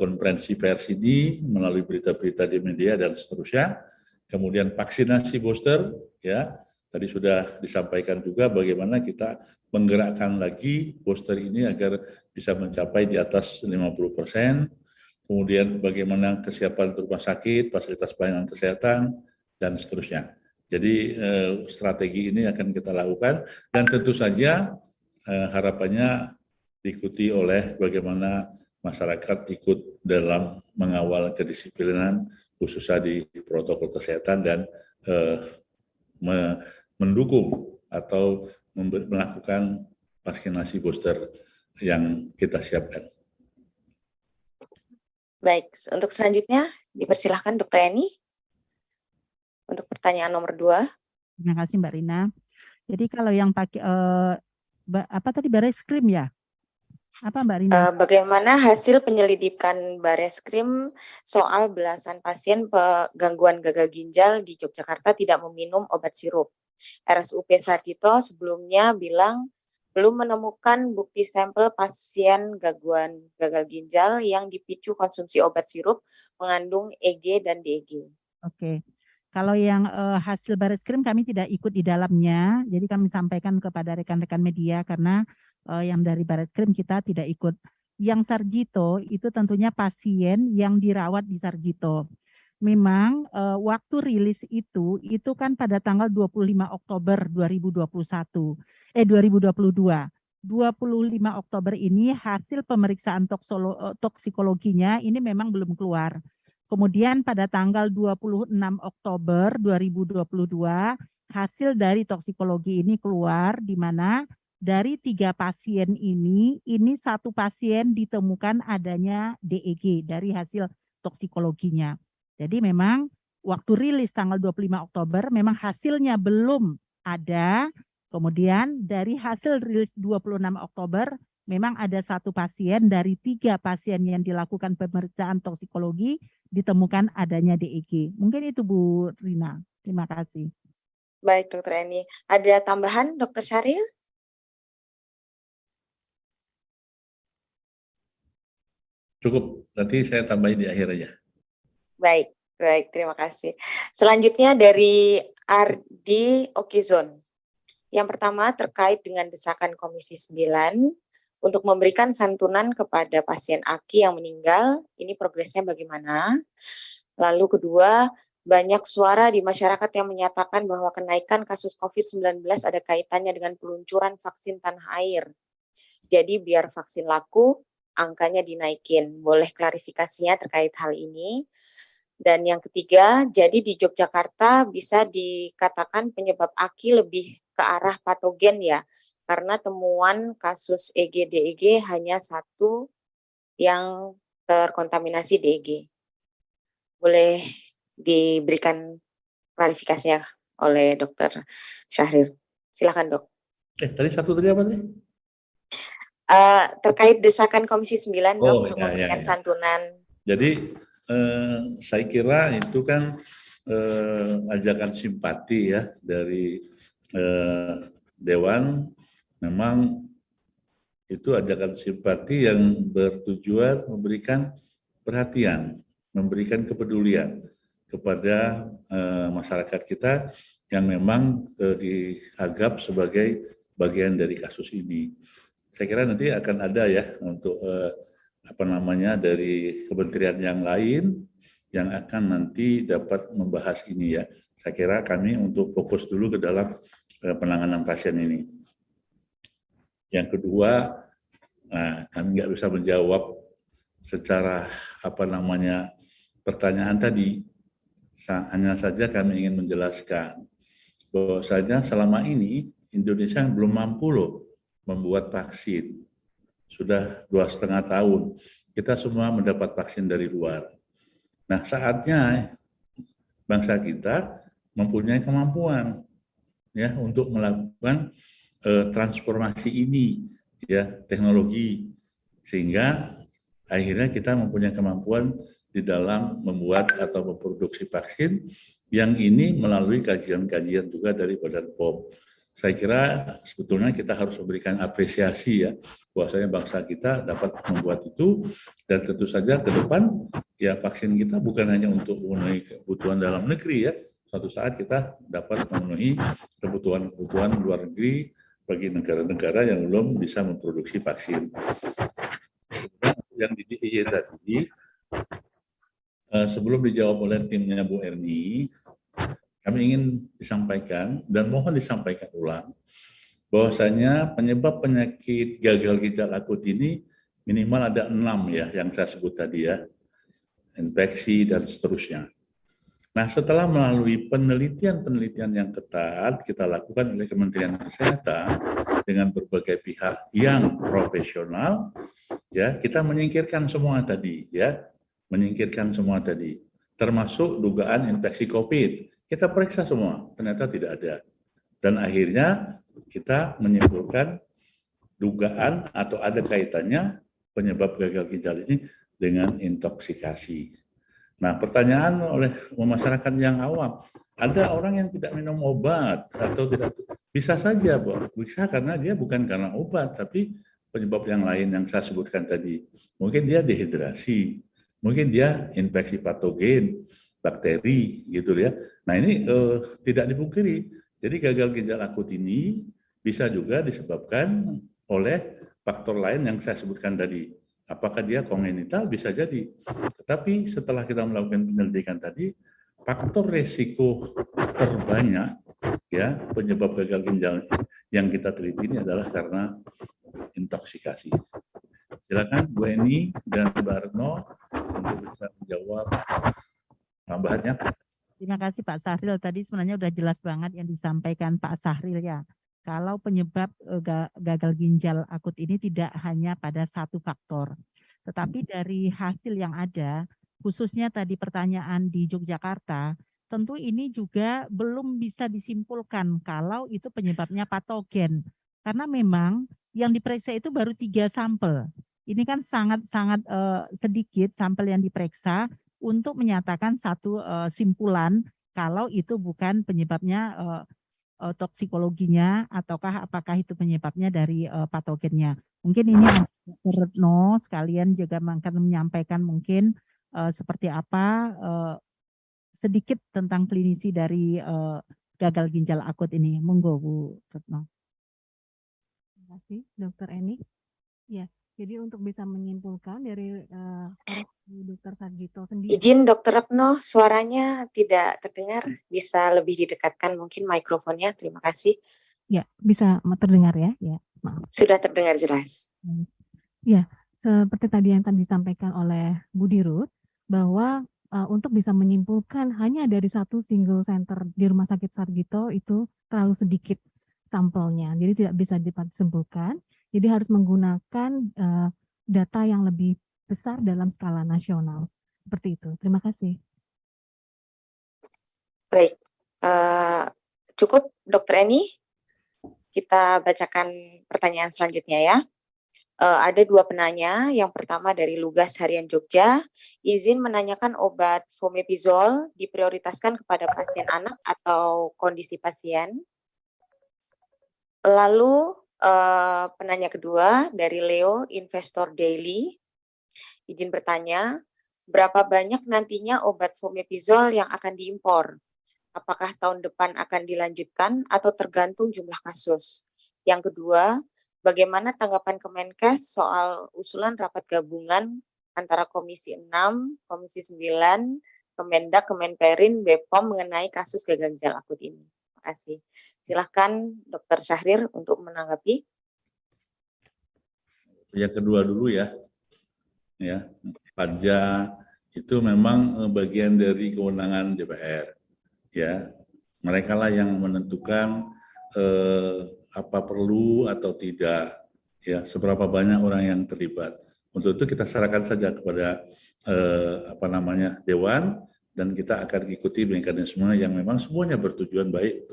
konferensi pers ini, melalui berita-berita di media dan seterusnya. Kemudian vaksinasi booster, ya tadi sudah disampaikan juga bagaimana kita menggerakkan lagi booster ini agar bisa mencapai di atas 50%. Kemudian bagaimana kesiapan rumah sakit, fasilitas pelayanan kesehatan, dan seterusnya. Jadi strategi ini akan kita lakukan dan tentu saja harapannya diikuti oleh bagaimana masyarakat ikut dalam mengawal kedisiplinan khususnya di protokol kesehatan dan mendukung atau melakukan vaksinasi booster yang kita siapkan. Baik, untuk selanjutnya dipersilahkan Dr. Eni untuk pertanyaan nomor 2. Terima kasih Mbak Rina. Jadi kalau yang pakai apa tadi Bareskrim ya? Apa Mbak Rina? Bagaimana hasil penyelidikan Bareskrim soal belasan pasien gangguan gagal ginjal di Yogyakarta tidak meminum obat sirup? RSUP Sarjito sebelumnya bilang belum menemukan bukti sampel pasien gangguan gagal ginjal yang dipicu konsumsi obat sirup mengandung EG dan DEG. Oke. Kalau yang hasil Bareskrim kami tidak ikut di dalamnya, jadi kami sampaikan kepada rekan-rekan media karena yang dari Bareskrim kita tidak ikut. Yang Sarjito itu tentunya pasien yang dirawat di Sarjito. Memang waktu rilis itu kan pada tanggal 25 Oktober 2022. 25 Oktober ini hasil pemeriksaan toksikologinya ini memang belum keluar. Kemudian pada tanggal 26 Oktober 2022 hasil dari toksikologi ini keluar di mana dari 3 pasien ini 1 pasien ditemukan adanya DEG dari hasil toksikologinya. Jadi memang waktu rilis tanggal 25 Oktober memang hasilnya belum ada. Kemudian dari hasil rilis 26 Oktober memang ada 1 pasien dari 3 pasien yang dilakukan pemeriksaan toksikologi ditemukan adanya DEG. Mungkin itu Bu Rina. Terima kasih. Baik Dr. Eni. Ada tambahan Dr. Syahrir? Cukup, nanti saya tambahin di akhir aja. Baik, terima kasih. Selanjutnya dari Ardi Okizon. Yang pertama terkait dengan desakan Komisi 9 untuk memberikan santunan kepada pasien AKI yang meninggal, ini progresnya bagaimana? Lalu kedua, banyak suara di masyarakat yang menyatakan bahwa kenaikan kasus COVID-19 ada kaitannya dengan peluncuran vaksin tanah air. Jadi biar vaksin laku, angkanya dinaikin. Boleh klarifikasinya terkait hal ini? Dan yang ketiga, jadi di Yogyakarta bisa dikatakan penyebab AKI lebih ke arah patogen ya, karena temuan kasus EG-DEG hanya 1 yang terkontaminasi DEG. Boleh diberikan klarifikasinya oleh Dr. Syahrir. Silakan Dok. Tadi satu tadi apa tadi? Terkait desakan Komisi 9 Dok untuk memberikan ya. santunan. Jadi saya kira itu kan ajakan simpati ya dari Dewan. Memang itu ajakan simpati yang bertujuan memberikan perhatian, memberikan kepedulian kepada masyarakat kita yang memang dianggap sebagai bagian dari kasus ini. Saya kira nanti akan ada ya untuk dari kementerian yang lain yang akan nanti dapat membahas ini ya. Saya kira kami untuk fokus dulu ke dalam penanganan pasien ini. Yang kedua, kami nggak bisa menjawab secara pertanyaan tadi. Hanya saja kami ingin menjelaskan bahwasanya selama ini Indonesia belum mampu loh membuat vaksin. Sudah 2,5 tahun kita semua mendapat vaksin dari luar. Nah, saatnya bangsa kita mempunyai kemampuan ya untuk melakukan transformasi ini ya, teknologi, sehingga akhirnya kita mempunyai kemampuan di dalam membuat atau memproduksi vaksin yang ini melalui kajian-kajian juga dari Badan POM. Saya kira sebetulnya kita harus memberikan apresiasi ya, bahwasanya bangsa kita dapat membuat itu, dan tentu saja ke depan ya vaksin kita bukan hanya untuk memenuhi kebutuhan dalam negeri ya, suatu saat kita dapat memenuhi kebutuhan luar negeri bagi negara-negara yang belum bisa memproduksi vaksin. Yang di DIY tadi, sebelum dijawab oleh timnya Bu Erni, kami ingin disampaikan dan mohon disampaikan ulang bahwasanya penyebab penyakit gagal ginjal akut ini minimal ada 6 ya yang saya sebut tadi ya, infeksi dan seterusnya. Nah, setelah melalui penelitian-penelitian yang ketat kita lakukan oleh Kementerian Kesehatan dengan berbagai pihak yang profesional, ya kita menyingkirkan semua tadi, ya menyingkirkan semua tadi, termasuk dugaan infeksi COVID. Kita periksa semua, ternyata tidak ada. Dan akhirnya kita menyimpulkan dugaan atau ada kaitannya penyebab gagal ginjal ini dengan intoksikasi. Nah, pertanyaan oleh masyarakat yang awam, ada orang yang tidak minum obat atau tidak, bisa saja, bisa karena dia bukan karena obat, tapi penyebab yang lain yang saya sebutkan tadi. Mungkin dia dehidrasi, mungkin dia infeksi patogen, bakteri, gitu ya. Nah, ini tidak dipungkiri. Jadi gagal ginjal akut ini bisa juga disebabkan oleh faktor lain yang saya sebutkan tadi. Apakah dia kongenital? Bisa jadi. Tetapi setelah kita melakukan penyelidikan tadi, faktor resiko terbanyak ya penyebab gagal ginjal yang kita teliti ini adalah karena intoksikasi. Silakan Bu Eni dan Mbak Retno untuk bisa menjawab tambahannya. Terima kasih Pak Sahril. Tadi sebenarnya sudah jelas banget yang disampaikan Pak Sahril ya. Kalau penyebab gagal ginjal akut ini tidak hanya pada satu faktor, tetapi dari hasil yang ada, khususnya tadi pertanyaan di Yogyakarta, tentu ini juga belum bisa disimpulkan kalau itu penyebabnya patogen. Karena memang yang diperiksa itu baru 3 sampel. Ini kan sangat-sangat sedikit sampel yang diperiksa untuk menyatakan satu simpulan kalau itu bukan penyebabnya toksikologinya ataukah apakah itu penyebabnya dari patogennya. Mungkin ini Dr. Retno sekalian juga akan menyampaikan mungkin seperti apa sedikit tentang klinisi dari gagal ginjal akut ini. Monggo Bu Retno. Terima kasih Dr. Eni. Ya, jadi untuk bisa menyimpulkan dari Dr. Sarjito sendiri. Izin Dr. Retno, suaranya tidak terdengar, bisa lebih didekatkan mungkin mikrofonnya, terima kasih. Ya, bisa terdengar ya? Ya, maaf. Sudah terdengar jelas. Ya, seperti tadi yang tadi disampaikan oleh Bu Dirut, bahwa untuk bisa menyimpulkan hanya dari satu single center di Rumah Sakit Sarjito itu terlalu sedikit sampelnya, jadi tidak bisa disimpulkan. Jadi harus menggunakan data yang lebih besar dalam skala nasional. Seperti itu. Terima kasih. Baik, cukup Dr. Eni. Kita bacakan pertanyaan selanjutnya ya. Ada 2 penanya. Yang pertama dari Lugas Harian Jogja, izin menanyakan obat fomepizol diprioritaskan kepada pasien anak atau kondisi pasien. Lalu penanya kedua dari Leo Investor Daily, izin bertanya, berapa banyak nantinya obat fomepizol yang akan diimpor? Apakah tahun depan akan dilanjutkan atau tergantung jumlah kasus? Yang kedua, bagaimana tanggapan Kemenkes soal usulan rapat gabungan antara Komisi 6, Komisi 9, Kemendak, Kemenperin, BPOM mengenai kasus gagal ginjal akut ini. Terima kasih. Silahkan Dr. Syahrir untuk menanggapi. Yang kedua dulu ya, panja itu memang bagian dari kewenangan DPR, ya. Mereka lah yang menentukan apa perlu atau tidak, ya, seberapa banyak orang yang terlibat. Untuk itu kita serahkan saja kepada Dewan, dan kita akan ikuti mekanisme yang memang semuanya bertujuan baik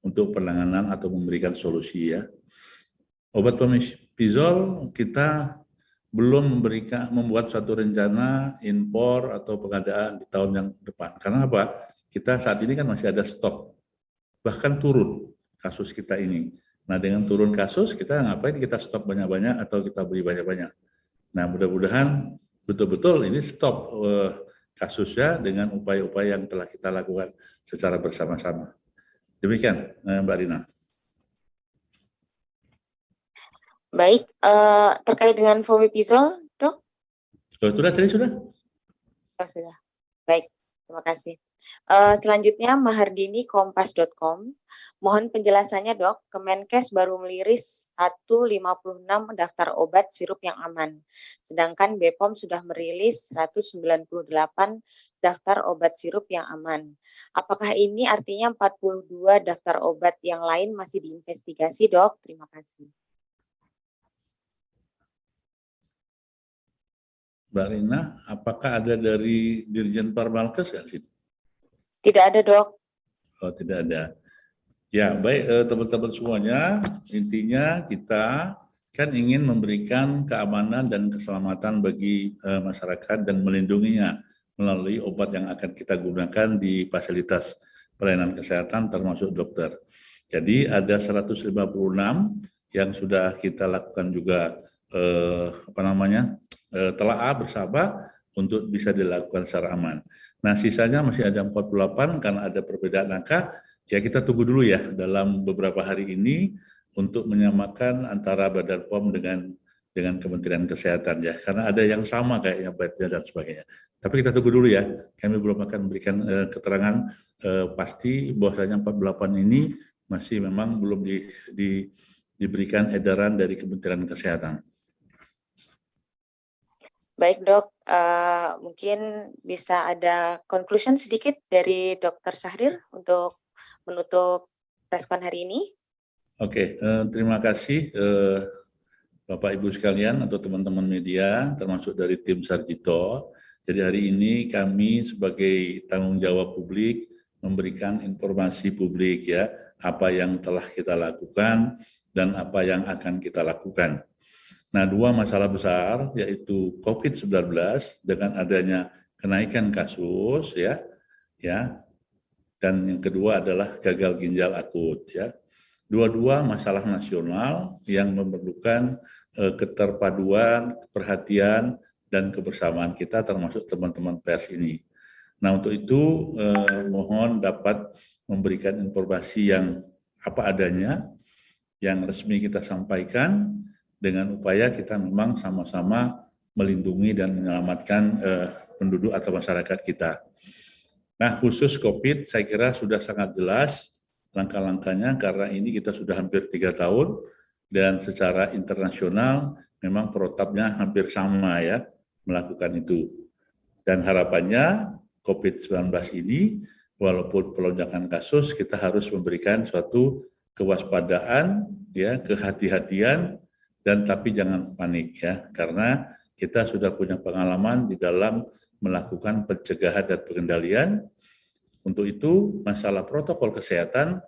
untuk penanganan atau memberikan solusi, ya. Obat pemipizol kita belum membuat suatu rencana impor atau pengadaan di tahun yang depan. Karena apa? Kita saat ini kan masih ada stok, bahkan turun kasus kita ini. Nah, dengan turun kasus, kita ngapain kita stok banyak-banyak atau kita beli banyak-banyak. Nah, mudah-mudahan betul-betul ini stop kasusnya dengan upaya-upaya yang telah kita lakukan secara bersama-sama. Demikian, Mbak Rina. Baik, terkait dengan fomipizol, Dok? Sudah. Oh, sudah. Baik, terima kasih. Selanjutnya Mahardini Kompas.com. Mohon penjelasannya, Dok. Kemenkes baru merilis 156 daftar obat sirup yang aman. Sedangkan BPOM sudah merilis 198 daftar obat sirup yang aman. Apakah ini artinya 42 daftar obat yang lain masih diinvestigasi, Dok? Terima kasih. Mbak Rina, apakah ada dari Dirjen Parmalkes kan sih? Tidak ada, Dok. Oh, tidak ada. Ya, baik teman-teman semuanya, intinya kita kan ingin memberikan keamanan dan keselamatan bagi masyarakat dan melindunginya melalui obat yang akan kita gunakan di fasilitas pelayanan kesehatan termasuk dokter. Jadi ada 156 yang sudah kita lakukan juga telaah bersama untuk bisa dilakukan secara aman. Nah, sisanya masih ada 48 karena ada perbedaan angka. Ya, kita tunggu dulu ya dalam beberapa hari ini untuk menyamakan antara Badan POM dengan Kementerian Kesehatan ya. Karena ada yang sama kayaknya bednya dan sebagainya. Tapi kita tunggu dulu ya. Kami belum akan memberikan keterangan pasti bahwasanya 48 ini masih memang belum diberikan edaran dari Kementerian Kesehatan. Baik, Dok. Mungkin bisa ada conclusion sedikit dari Dr. Syahrir untuk menutup preskon hari ini. Oke, terima kasih Bapak Ibu sekalian atau teman-teman media, termasuk dari tim Sarjito. Jadi hari ini kami sebagai tanggung jawab publik memberikan informasi publik ya, apa yang telah kita lakukan dan apa yang akan kita lakukan. Nah, dua masalah besar yaitu COVID-19 dengan adanya kenaikan kasus ya, dan yang kedua adalah gagal ginjal akut ya. Dua-dua masalah nasional yang memerlukan keterpaduan, perhatian dan kebersamaan kita termasuk teman-teman pers ini. Nah, untuk itu mohon dapat memberikan informasi yang apa adanya, yang resmi kita sampaikan, dengan upaya kita memang sama-sama melindungi dan menyelamatkan penduduk atau masyarakat kita. Nah, khusus COVID saya kira sudah sangat jelas langkah-langkahnya karena ini kita sudah hampir 3 tahun dan secara internasional memang protapnya hampir sama ya melakukan itu. Dan harapannya COVID-19 ini walaupun pelonjakan kasus kita harus memberikan suatu kewaspadaan ya, kehati-hatian, dan tapi jangan panik ya, karena kita sudah punya pengalaman di dalam melakukan pencegahan dan pengendalian. Untuk itu masalah protokol kesehatan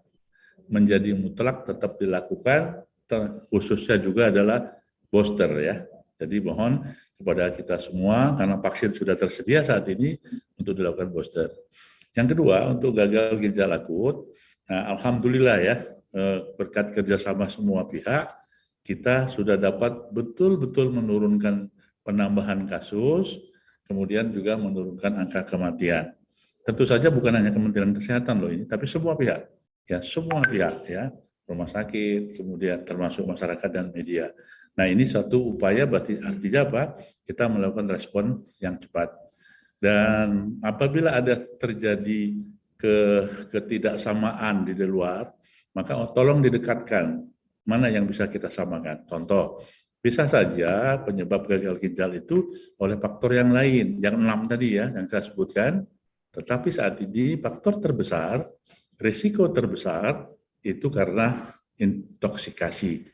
menjadi mutlak tetap dilakukan, khususnya juga adalah booster ya. Jadi mohon kepada kita semua karena vaksin sudah tersedia saat ini untuk dilakukan booster. Yang kedua untuk gagal ginjal akut, nah, alhamdulillah ya berkat kerjasama semua pihak kita sudah dapat betul-betul menurunkan penambahan kasus, kemudian juga menurunkan angka kematian. Tentu saja bukan hanya Kementerian Kesehatan loh ini, tapi semua pihak, ya semua pihak, ya rumah sakit, kemudian termasuk masyarakat dan media. Nah ini suatu upaya berarti artinya apa? Kita melakukan respon yang cepat. Dan apabila ada terjadi ketidaksamaan di luar, maka tolong didekatkan mana yang bisa kita samakan. Contoh, bisa saja penyebab gagal ginjal itu oleh faktor yang lain, yang 6 tadi ya, yang saya sebutkan. Tetapi saat ini faktor terbesar, risiko terbesar itu karena intoksikasi.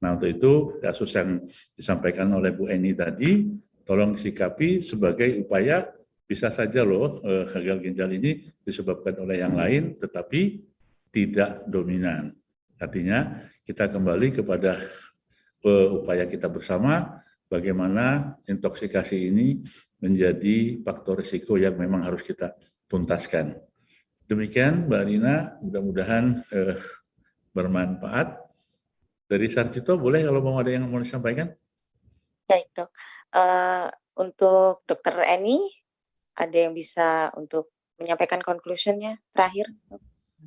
Nah, untuk itu kasus yang disampaikan oleh Bu Eni tadi, tolong disikapi sebagai upaya bisa saja loh gagal ginjal ini disebabkan oleh yang lain, tetapi tidak dominan. Artinya kita kembali kepada upaya kita bersama, bagaimana intoksikasi ini menjadi faktor risiko yang memang harus kita tuntaskan. Demikian Mbak Rina, mudah-mudahan bermanfaat. Dari Sarjito boleh kalau mau ada yang mau disampaikan? Baik dok, untuk Dokter Eni, ada yang bisa untuk menyampaikan conclusion-nya terakhir?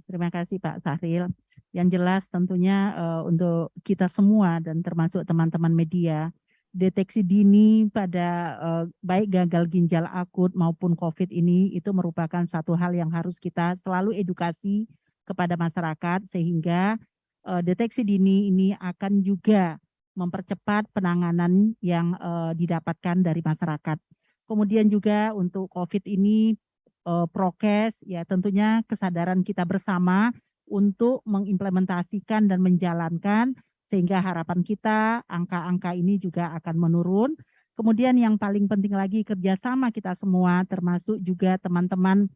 Terima kasih Pak Sahril. Yang jelas tentunya untuk kita semua dan termasuk teman-teman media, deteksi dini pada baik gagal ginjal akut maupun COVID ini itu merupakan satu hal yang harus kita selalu edukasi kepada masyarakat sehingga deteksi dini ini akan juga mempercepat penanganan yang didapatkan dari masyarakat. Kemudian juga untuk COVID ini prokes, ya tentunya kesadaran kita bersama untuk mengimplementasikan dan menjalankan sehingga harapan kita angka-angka ini juga akan menurun. Kemudian yang paling penting lagi kerjasama kita semua termasuk juga teman-teman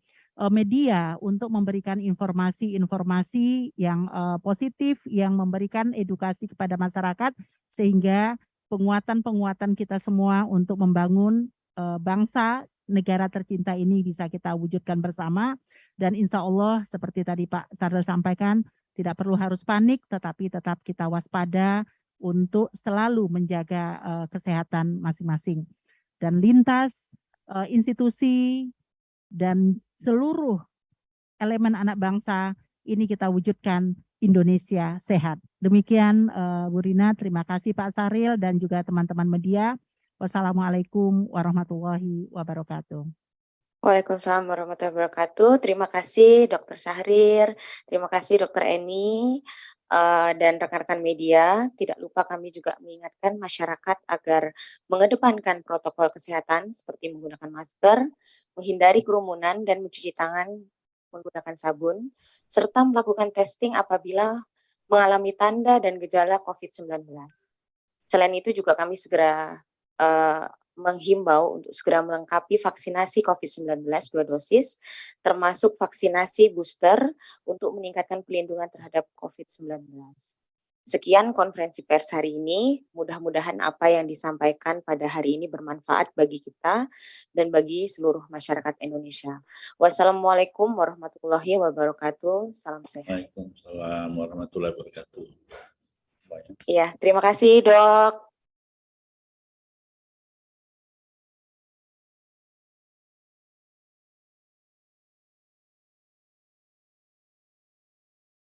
media untuk memberikan informasi-informasi yang positif, yang memberikan edukasi kepada masyarakat sehingga penguatan-penguatan kita semua untuk membangun bangsa negara tercinta ini bisa kita wujudkan bersama dan insya Allah seperti tadi Pak Sahril sampaikan tidak perlu harus panik tetapi tetap kita waspada untuk selalu menjaga kesehatan masing-masing dan lintas institusi dan seluruh elemen anak bangsa ini kita wujudkan Indonesia sehat. Demikian Bu Rina, terima kasih Pak Sahril dan juga teman-teman media. Wassalamualaikum warahmatullahi wabarakatuh. Waalaikumsalam warahmatullahi wabarakatuh. Terima kasih Dokter Syahrir, terima kasih Dokter Eni, dan rekan-rekan media. Tidak lupa kami juga mengingatkan masyarakat agar mengedepankan protokol kesehatan seperti menggunakan masker, menghindari kerumunan dan mencuci tangan menggunakan sabun, serta melakukan testing apabila mengalami tanda dan gejala COVID-19. Selain itu juga kami segera menghimbau untuk segera melengkapi vaksinasi COVID-19 2 dosis, termasuk vaksinasi booster untuk meningkatkan pelindungan terhadap COVID-19. Sekian konferensi pers hari ini, mudah-mudahan apa yang disampaikan pada hari ini bermanfaat bagi kita dan bagi seluruh masyarakat Indonesia. Wassalamualaikum warahmatullahi wabarakatuh, salam sehat. Waalaikumsalam warahmatullahi wabarakatuh. Ya, terima kasih dok.